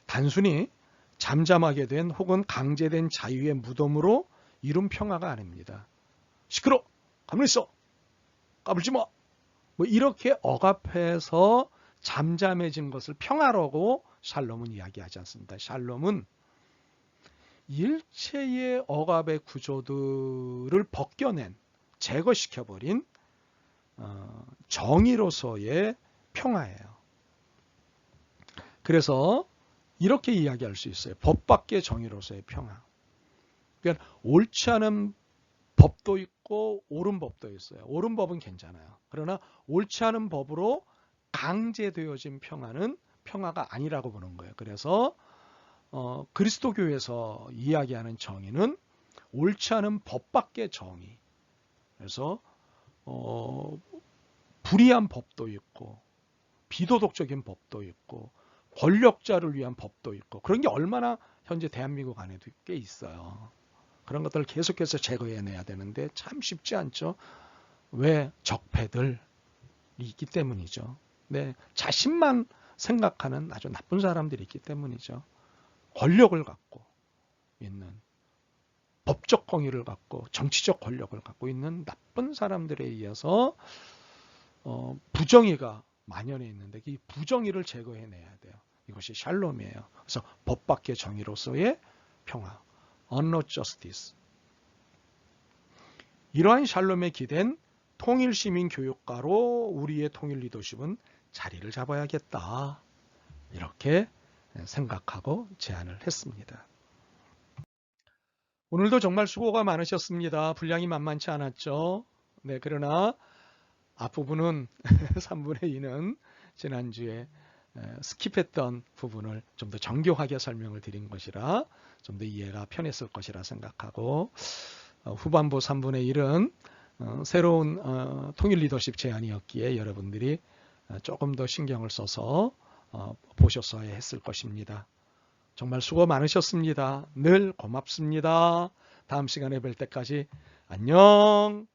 단순히 잠잠하게 된 혹은 강제된 자유의 무덤으로 이룬 평화가 아닙니다. 시끄러! 가만히 있어! 까불지 마! 뭐 이렇게 억압해서 잠잠해진 것을 평화라고 샬롬은 이야기하지 않습니다. 샬롬은 일체의 억압의 구조들을 벗겨낸, 제거시켜버린 정의로서의 평화예요. 그래서 이렇게 이야기할 수 있어요. 법 밖의 정의로서의 평화. 그러니까 옳지 않은 법도 있고 옳은 법도 있어요. 옳은 법은 괜찮아요. 그러나 옳지 않은 법으로 강제되어진 평화는 평화가 아니라고 보는 거예요. 그래서 그리스도교에서 이야기하는 정의는 옳지 않은 법 밖의 정의. 그래서 불의한 법도 있고 비도덕적인 법도 있고 권력자를 위한 법도 있고 그런 게 얼마나 현재 대한민국 안에도 꽤 있어요. 그런 것들을 계속해서 제거해내야 되는데 참 쉽지 않죠. 왜? 적폐들이 있기 때문이죠. 네, 자신만 생각하는 아주 나쁜 사람들이 있기 때문이죠. 권력을 갖고 있는, 법적 권위를 갖고 정치적 권력을 갖고 있는 나쁜 사람들에 의해서 부정의가 만연해 있는데 이 부정의를 제거해내야 돼요. 이것이 샬롬이에요. 그래서 법 밖의 정의로서의 평화, 언로 저스티스. 이러한 샬롬에 기댄 통일시민교육가로 우리의 통일 리더십은 자리를 잡아야겠다. 이렇게 생각하고 제안을 했습니다. 오늘도 정말 수고가 많으셨습니다. 분량이 만만치 않았죠. 네, 그러나 앞부분은 3분의 2는 지난주에 스킵했던 부분을 좀 더 정교하게 설명을 드린 것이라 좀 더 이해가 편했을 것이라 생각하고, 후반부 3분의 1은 새로운 통일 리더십 제안이었기에 여러분들이 조금 더 신경을 써서 보셨어야 했을 것입니다. 정말 수고 많으셨습니다. 늘 고맙습니다. 다음 시간에 뵐 때까지 안녕.